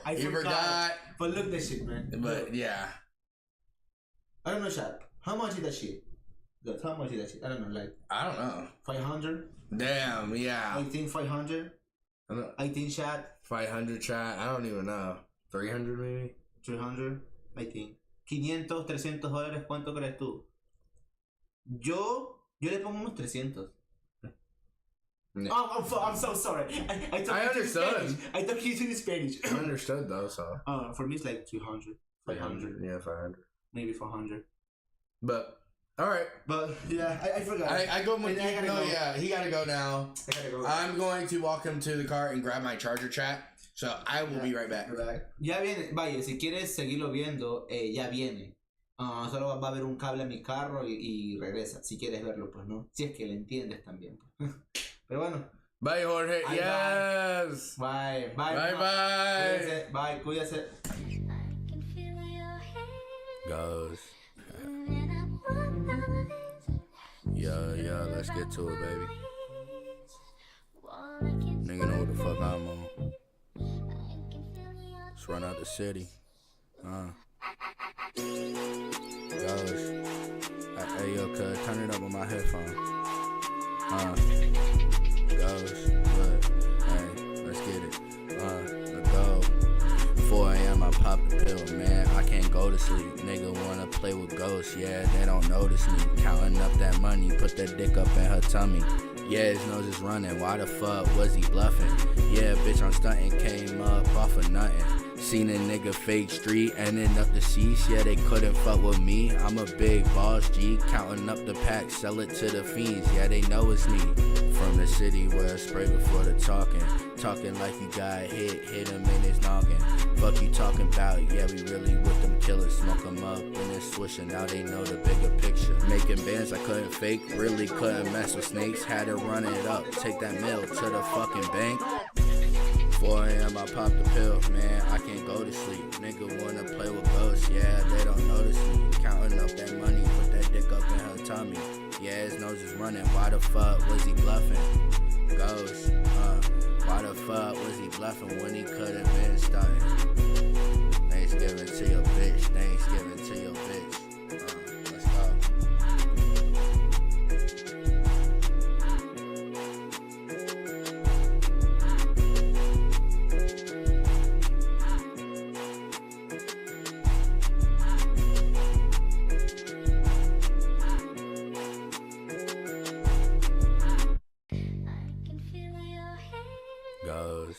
I forgot. But look that shit, man. But yeah. I don't know, chat. How much is that shit? How much is that shit? I don't know, like. I don't know. 500? Damn, yeah. I think 500. I think chat. 500 chat. I don't even know. 300 maybe? 300, I think. 500, $300, ¿cuánto crees tú? Yo le pongo unos 300. No. Oh, I'm so sorry. I understood. I thought he's in Spanish. I understood though, so. For me it's like 300. 500. Yeah, 500. Maybe 400. But, alright. But, yeah, I forgot. I go with you. No, yeah, he gotta go now. I gotta go. I'm going to walk him to the car and grab my charger chat. So, I will be right back. Ya viene, vaya, si quieres seguirlo viendo, ya viene. Solo va a haber un cable a mi carro y regresa. Si quieres verlo, pues no. Si es que lo entiendes también. Pero bueno. Bye, Jorge. Bye, yes. Bye. Bye. Bye. Bye. Bye. Cuídate. Goes. Yeah, let's get to it, baby. Nigga know what the fuck I'm on. Let's run out the city. Goes. Hey, yo, cuz, turn it up on my headphone. Goes. But, hey, let's get it. Let's go. 4 a.m. I pop the pill, man. I can't go to sleep. Nigga wanna play with ghosts, yeah, they don't notice me. Counting up that money, put that dick up in her tummy. Yeah, his nose is running, why the fuck was he bluffing? Yeah, bitch, I'm stunting, came up off of nothing. Seen a nigga fake street, ending up the seats, yeah, they couldn't fuck with me. I'm a big boss G, counting up the pack, sell it to the fiends, yeah, they know it's me. From the city where I spray before the talking like you got hit him in his noggin. Fuck you talking about, yeah, we really with them killers. Smoke them up in this swisher, now they know the bigger picture. Making bands I couldn't fake, really couldn't mess with snakes. Had to run it up, take that mill to the fucking bank. 4 a.m. I pop the pill, man, I can't go to sleep. Nigga wanna play with ghosts, yeah, they don't notice me. Counting up that money, put that dick up in her tummy. Yeah, his nose is running, why the fuck was he bluffing? Ghost, why the fuck was he bluffing when he could've been stunting? Thanksgiving to your bitch, Thanksgiving to your bitch. Let's go. Goes.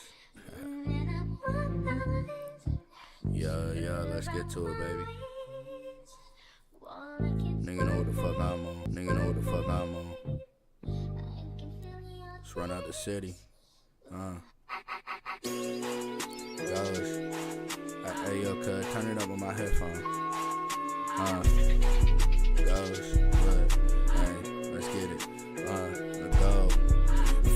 Yeah, let's get to it, baby. Nigga know what the fuck I'm on. Nigga know what the fuck I'm on. Let's run out the city. Goes. Hey, yo, cuz, turn it up on my headphone. Goes. But, hey, let's get it. Let's go.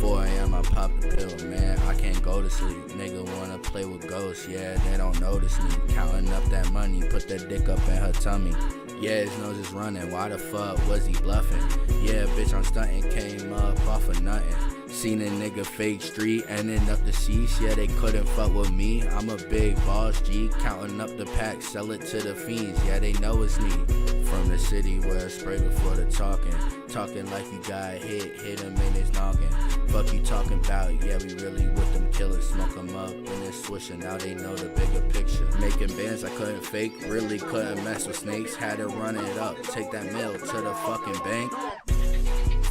4 a.m. I pop the pill, man, I can't go to sleep. Nigga wanna play with ghosts, yeah, they don't notice me. Counting up that money, put that dick up in her tummy. Yeah, his nose is running, why the fuck was he bluffing? Yeah, bitch, I'm stunting, came up off of nothing. Seen a nigga fake street, ending up the seats, yeah, they couldn't fuck with me. I'm a big boss G, counting up the pack, sell it to the fiends, yeah, they know it's me. From the city where I spray before the talking like you got hit him in his noggin. Fuck you talking about, yeah, we really with them killers. Smoke them up in this swisher, now they know the bigger picture. Making bands I couldn't fake, really couldn't mess with snakes. Had to run it up, take that mill to the fucking bank.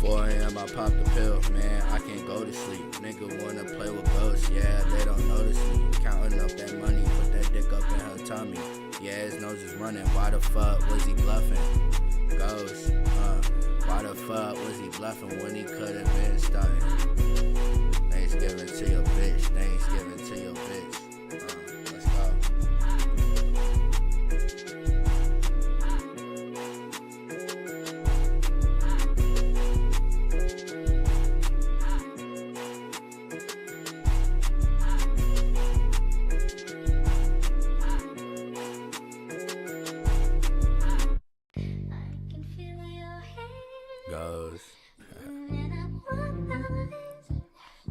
4 a.m. I pop the pill, man, I can't go to sleep. Nigga wanna play with ghosts, yeah, they don't notice me. Counting up that money, put that dick up in her tummy. Yeah, his nose is running, why the fuck was he bluffing? Ghost, why the fuck was he bluffing when he could've been stunting? Thanksgiving to your bitch. Thanksgiving to your bitch. Let's go. Goes.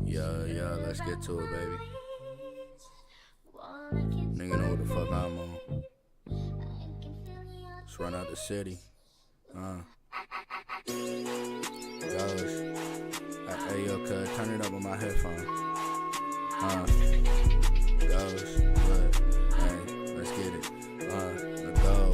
Yeah, let's get to it, baby. Nigga know what the fuck I'm on. Let's run out the city. Goes. Hey, yo, cuz, turn it up on my headphone. Goes. Look. Hey, let's get it. Let's go.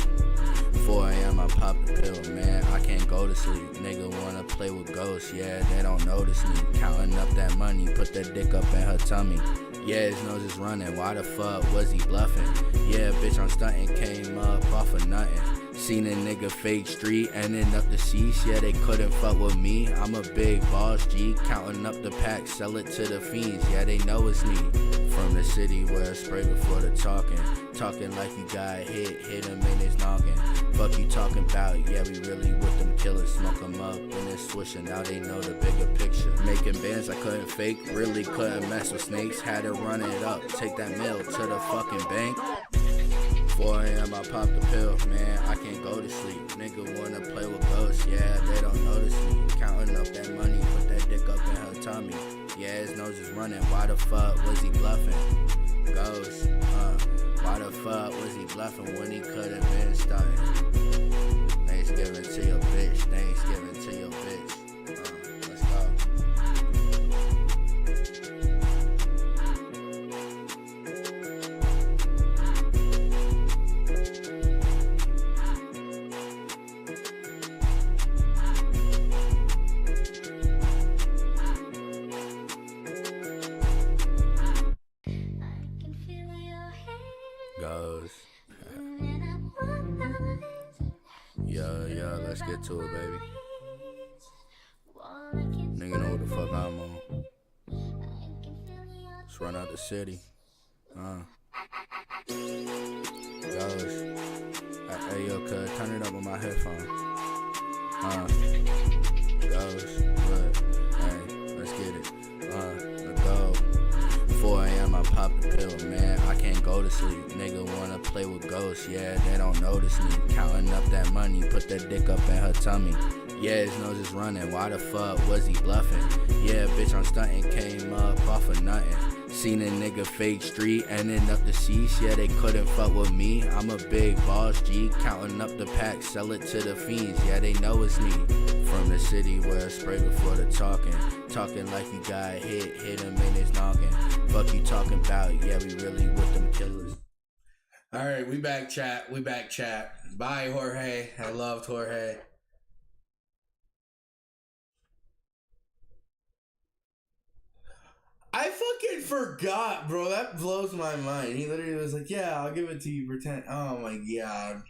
4 a.m. I pop the pill, man, I can't go to sleep. Nigga wanna play with ghosts, yeah, they don't notice me. Counting up that money, put that dick up in her tummy. Yeah, his nose is running, why the fuck was he bluffing? Yeah, bitch, I'm stunting, came up off of nothing. Seen a nigga fake street, ending up the seats, yeah, they couldn't fuck with me. I'm a big boss, G, counting up the pack, sell it to the fiends, yeah, they know it's me. From the city where I spray before the talking like you got hit him in his noggin. Fuck you talking about, yeah, we really with them killers. Smoke them up in this swisher, now they know the bigger picture. Making bands I couldn't fake, really couldn't mess with snakes. Had to run it up, take that mill to the fucking bank. 4 a.m. I pop the pill, man, I can't go to sleep. Nigga wanna play with ghosts, yeah, they don't notice me. Counting up that money, put that dick up in her tummy. Yeah, his nose is running, why the fuck was he bluffing? Ghost, why the fuck was he bluffing when he could've been stunting? Thanksgiving to your bitch, Thanksgiving to your bitch. Let's go. Goes. Yeah, let's get to it, baby. Nigga know what the fuck I'm on. Let's run out the city. Goes. Hey, yo, cuz, turn it up on my headphone. Goes. Look. Hey, let's get it. Let's go. 4 a.m. I pop the pill, man, I can't go to sleep. Nigga wanna play with ghosts, yeah, they don't notice me. Counting up that money, put that dick up in her tummy. Yeah, his nose is running, why the fuck was he bluffing? Yeah, bitch, I'm stunting, came up off of nothing. Seen a nigga fake street, ending up the seats, yeah, they couldn't fuck with me. I'm a big boss, G, counting up the pack, sell it to the fiends, yeah, they know it's me. From the city where I spray before the talking like you got hit him in his noggin. Fuck you talking about, yeah, we really with them killers. Alright, we back chat. Bye, Jorge. I loved Jorge. I fucking forgot, bro. That blows my mind. He literally was like, yeah, I'll give it to you for 10. Oh my god.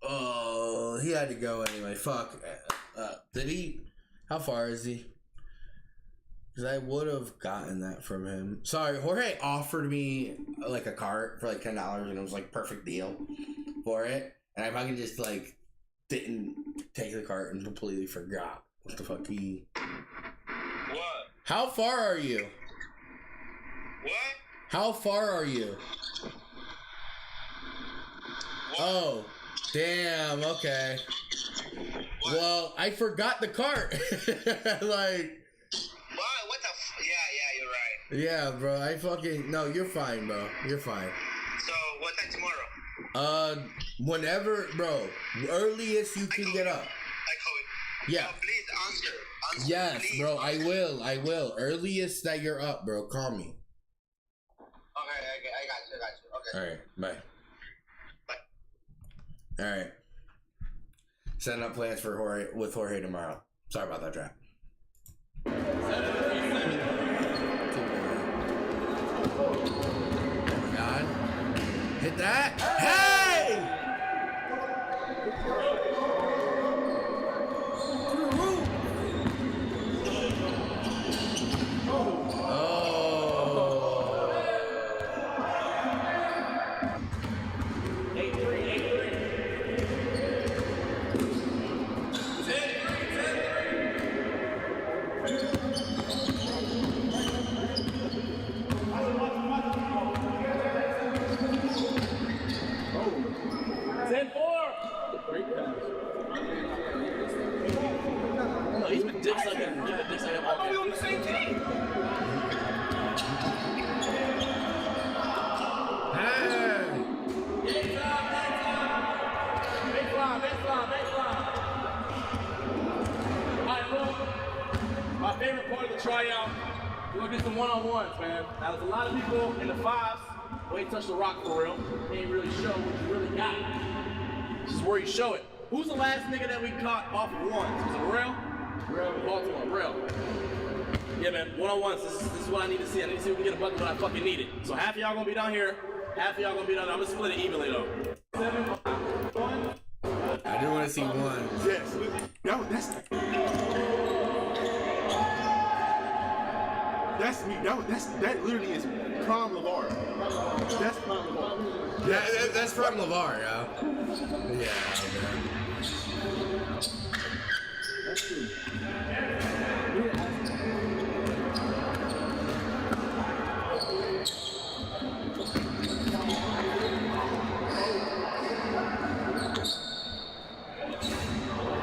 Oh, he had to go anyway. Fuck. Did he? How far is he? Because I would have gotten that from him. Sorry, Jorge offered me like a cart for like $10 and it was like perfect deal for it. And I fucking just like didn't take the cart and completely forgot what the fuck he... What? How far are you? What? How far are you? What? Oh, damn, okay. What? Well, I forgot the cart. Like... What the yeah, you're right. Yeah, bro, I fucking... No, you're fine, bro. You're fine. So, what time tomorrow? Whenever, bro. Earliest you can get up. Yeah. Oh, please answer. Yes, please. bro, I will. Earliest that you're up, bro, call me. Okay, I got you. Okay. Alright, bye. Alright. Setting up plans for Jorge tomorrow. Sorry about that, Jack. Oh my god. Hit that. Hey! gonna get some one-on-ones, man. Now, there's a lot of people in the fives who ain't touched the rock for real. They ain't really show what you really got. This is where you show it. Who's the last nigga that we caught off of ones? Was it real? Real. Baltimore, real. Yeah, man, one-on-ones. This is what I need to see. I need to see if we can get a bucket, but I fucking need it. So half of y'all gonna be down here, half of y'all gonna be down there. I'm gonna split it evenly, though. 7, 5, 1. I do want to see one. Yes. That's me. That literally is Prom LeVar. That's Prom LeVar. Yeah, that's from LeVar, yeah. Yeah, man. That's true.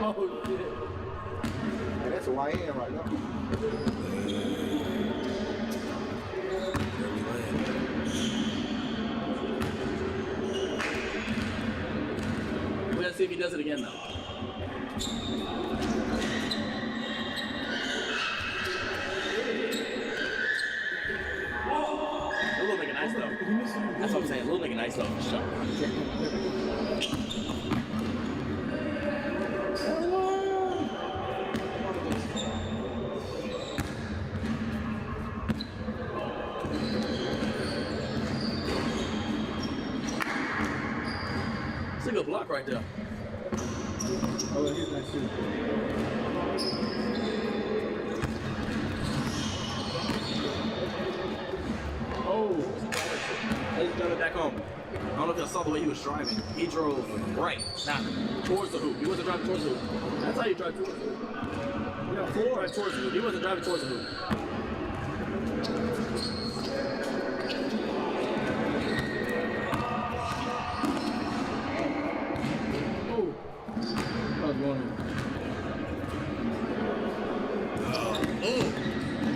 Oh shit. Yeah, that's a YN right now. Let's see if he does it again, though. Little nigga nice, though. That's what I'm saying. Little nigga nice, though, for sure. It's a good block right there. Oh, he's nice too. Oh, he's done it back home. I don't know if y'all saw the way he was driving. He drove right, not towards the hoop. He wasn't driving towards the hoop. That's how you drive towards the hoop. You know, drive towards the hoop. He wasn't driving towards the hoop.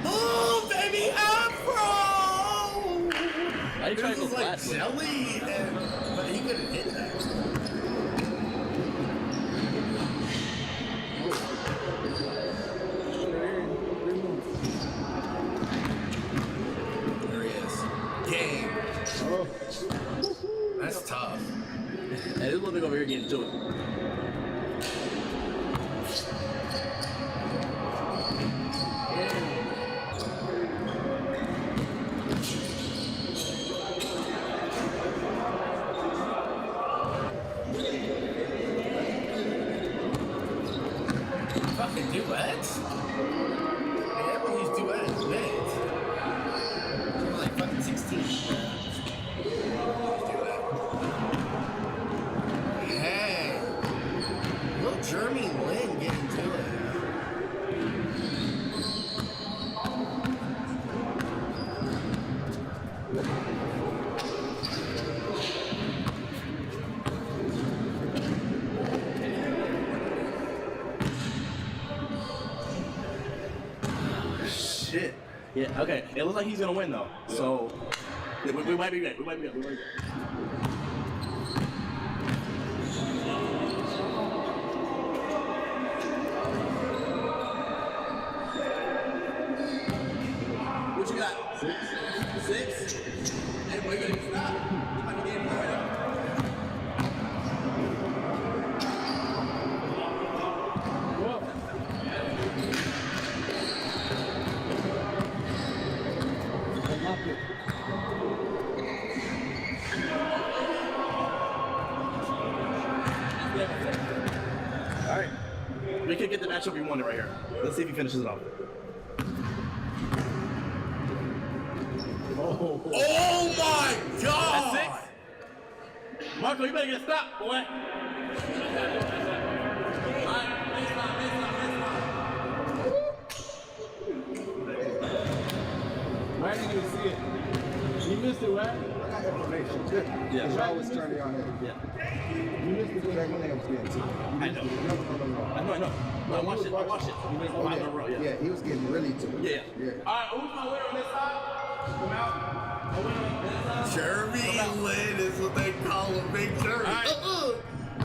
Oh, baby Afro! I tried it was like jelly, but he couldn't hit that. There he is. Game. Oh. That's tough. Hey, this little nigga over here getting to it. Fucking duets? Yeah, but these duets, man. They're like fucking 16. Hey. Little Jeremy Lin getting to it. Shit. Yeah, okay. It looks like he's gonna win though. So we might be good. We might be good. What you got? 6? Hey, we're gonna stop. You might be getting more. Alright. We could get the matchup we wanted right here. Let's see if he finishes it off. Oh my god! That's 6. Marco, you better get a stop, boy. Why didn't you see it? You missed it, right? I got information. Yeah. It's always turning on him. Yeah. You missed the thing when was getting to. I know. I know. No, I watched it. Yeah, he was getting really to it. Yeah. Alright, who's my winner on this side? Come out. My winner on this side. Jeremy Lin is what they call him, Big Jeremy. Alright.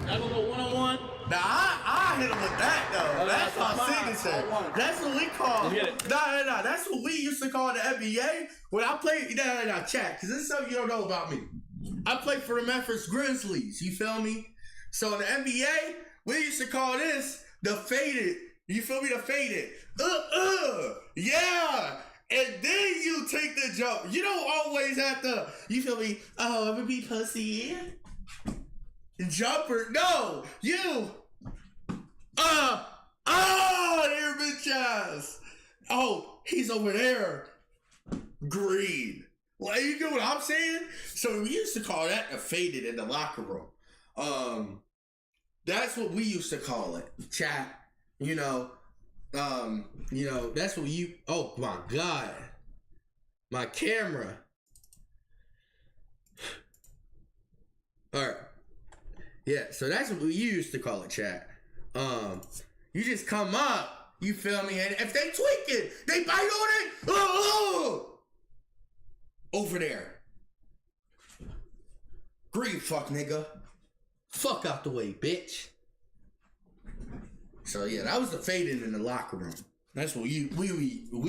I'm gonna go one-on-one. Now I hit him with that though. That's our signature. That's what we call. Nah. That's what we used to call the NBA. When I played, nah, chat, because this is something you don't know about me. I played for the Memphis Grizzlies. You feel me? So in the NBA, we used to call this the faded. You feel me? The faded. Yeah. And then you take the jump. You don't always have to. You feel me? Oh, I'm gonna be pussy. Jumper. No, you. There, bitch ass. Oh, he's over there. Green. Like, you know what I'm saying? So we used to call that the faded in the locker room. That's what we used to call it. Chat. That's what you. Oh my God, my camera. All right. Yeah, so that's what we used to call it, chat. You just come up, you feel me? And if they tweak it, they bite on it. Over there. Green fuck nigga. Fuck out the way, bitch. So yeah, that was the fading in the locker room. That's what we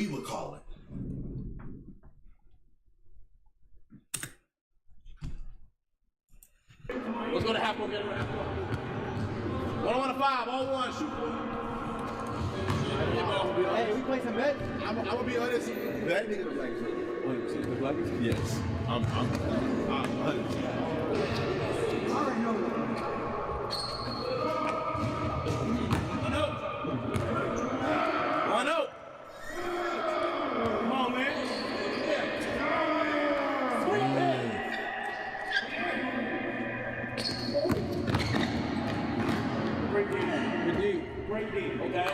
would call it. Let's go to half court. 1-on-1-5, all one, shoot. Hey, we play some bet. I'm gonna be honest. That nigga look like 100%. Look like it? Yes. I'm 100%. I already know. Come on, man. Great deal. Okay.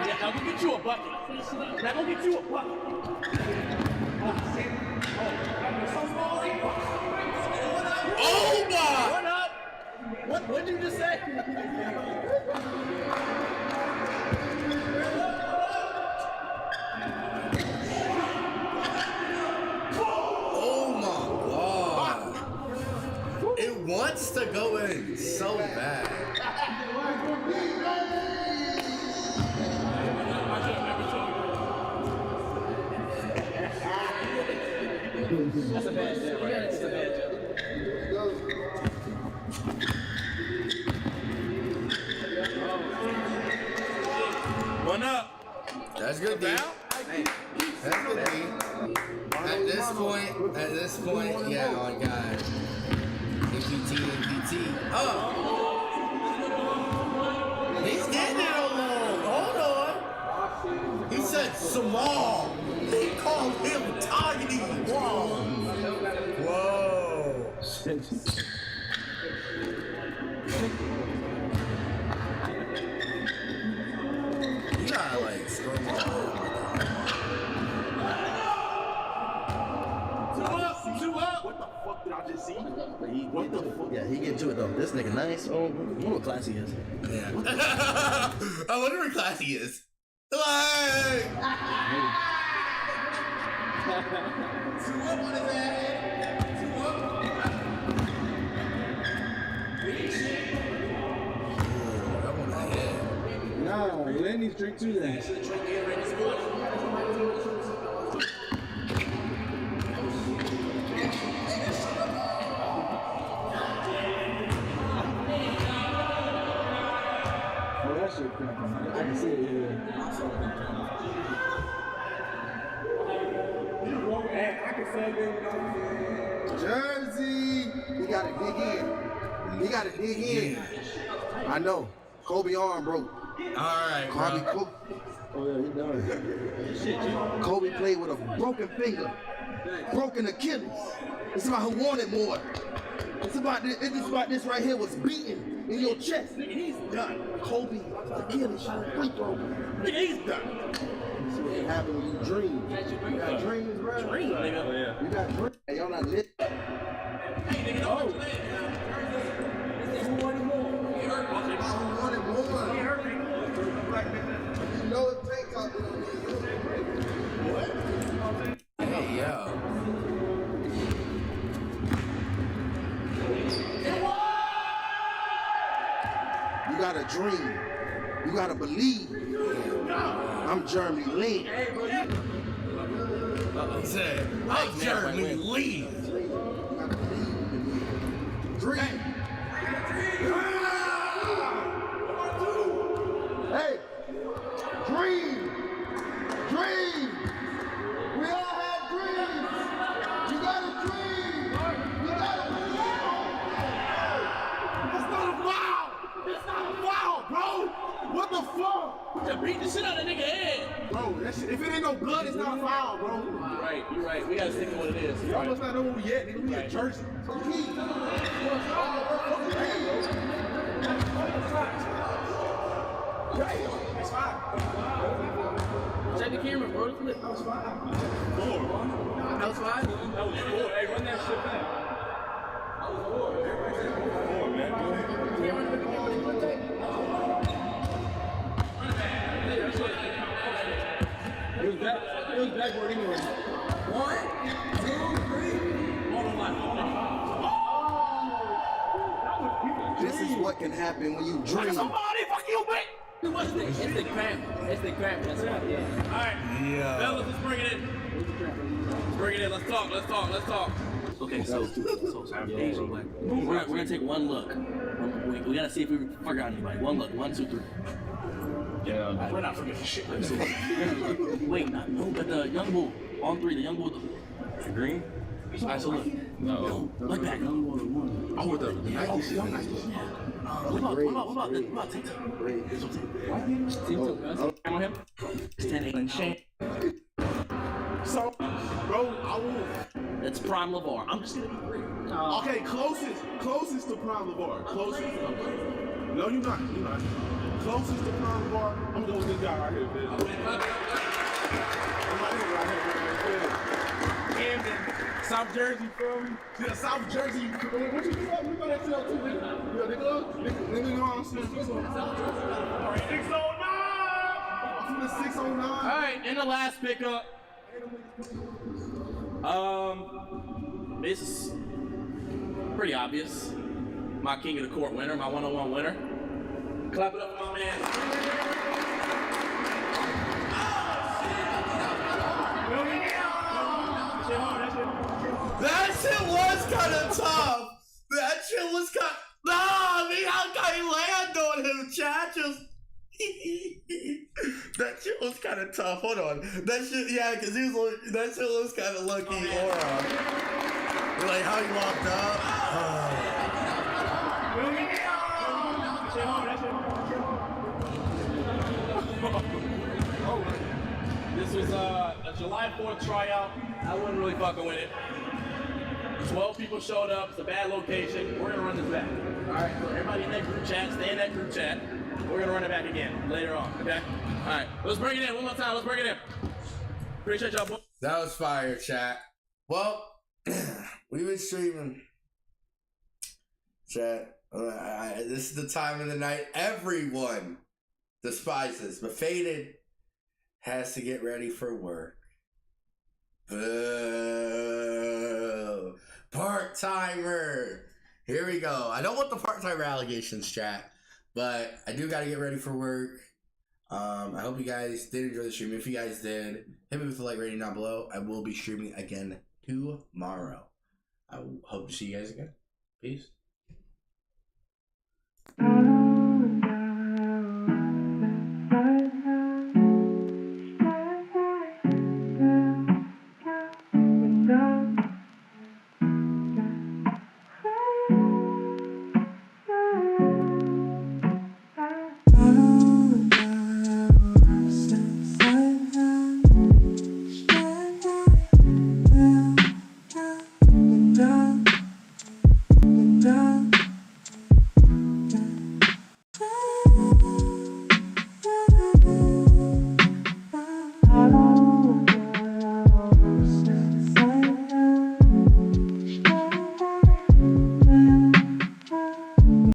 Yeah, now go get you a bucket. Now go get you a bucket. Oh my! What up? What did you just say? Oh my God! It wants to go in so bad. That's a bad job, right? That's a bad job. One up. That's good, D. That's good, D. At this point, yeah, oh my God. APT. Oh! He's getting it alone. Hold on. He said small. He called him tiny. Whoa. You gotta like scroll my Two up. What the fuck did I just see? What the fuck? Yeah, he getting to it though. This nigga nice. Oh, I wonder what class he is. Yeah. I wonder what class he is. Like. No, Lenny's drink too then. Oh, that shit cracking. I can see it, yeah. I can say it. Jersey! He gotta dig in. I know. Kobe arm broke. Alright, bro. Oh yeah, he done. Kobe played with a broken finger, broken Achilles. It's about who wanted more. It's about this right here was beaten in your chest. He's done. Kobe Achilles shot a free throw. He's done. See what happened when you dream. You got dreams, bro. Dream, nigga. Oh, yeah. You got dreams. Hey, y'all not lit. Hey, nigga, don't hurt Who wanted more? He hurt me. Who wanted more? He hurt me. You know it takes out there. What? Hey, yo. dream. You gotta believe. I'm Jeremy Lin. He said, I'm Jeremy Lin. Dream. Hey, dream. Dream. We all have dreams. You gotta dream. You gotta believe. That's not a foul! That's not a foul, bro! What the fuck? Just beat the shit out of that nigga head! Bro, that shit, if it ain't no blood, it's not a foul, bro. You're right. We gotta stick to what it is. Y'all must not know where we at, nigga. We at church. It's fine. Check the camera, bro. That was fine. Four. That was fine? That was four. Hey, run that shit back. That was four. Everybody said four, man. It was backward anyway. 1, 2, 3. Hold on. This is what can happen when you dream. Somebody, fuck you, bitch! It's the cramp. It's the cramp. That's why. Yeah. All right. Yeah. Fellas, let's bring it in. Let's bring it in. Let's talk. Okay, so Asian black. We're gonna take one look. We gotta see if we figure out anybody. One look. 1, 2, 3. Yeah. We're not forgetting shit. Wait, no, but the young bull. On 3, the young bull. The green? All right, so look. No. Look back. Oh, with the Nike shit. What about TikTok? On him? It's 10-8 and shame. So, bro, I will. That's Prime LeVar. I'm just gonna be free. Okay, closest to Prime LeVar. Closest. No, you're not. Closest to Prime LeVar. I'm going with this guy right here, man. Camden, South Jersey, feel me? Yeah, South Jersey. What you do? We got that too, nigga. Yeah, nigga, know I'm 609. All right, and the last pickup. This is pretty obvious. My king of the court winner, my one-on-one winner. Clap it up for my man. That shit was kind of tough. Nah, me, how can he land on him, chat? That shit was kind of tough. Hold on. That shit, yeah, because that shit was kind of lucky aura. Like how he walked up. This was a July 4th tryout. I wasn't really fucking with it. 12 people showed up. It's a bad location. We're gonna run this back. All right, so everybody in that group chat, stay in that group chat. We're gonna run it back again later on, okay? All right, let's bring it in one more time. Let's bring it in. Appreciate y'all, boys. That was fire, chat. Well, we've been streaming. Chat, this is the time of the night everyone despises, but Faded has to get ready for work. Boo. Part-timer. Here we go. I don't want the part-timer allegations, chat, but I do got to get ready for work. I hope you guys did enjoy the stream. If you guys did, hit me with the like rating down below. I will be streaming again tomorrow. I hope to see you guys again. Peace.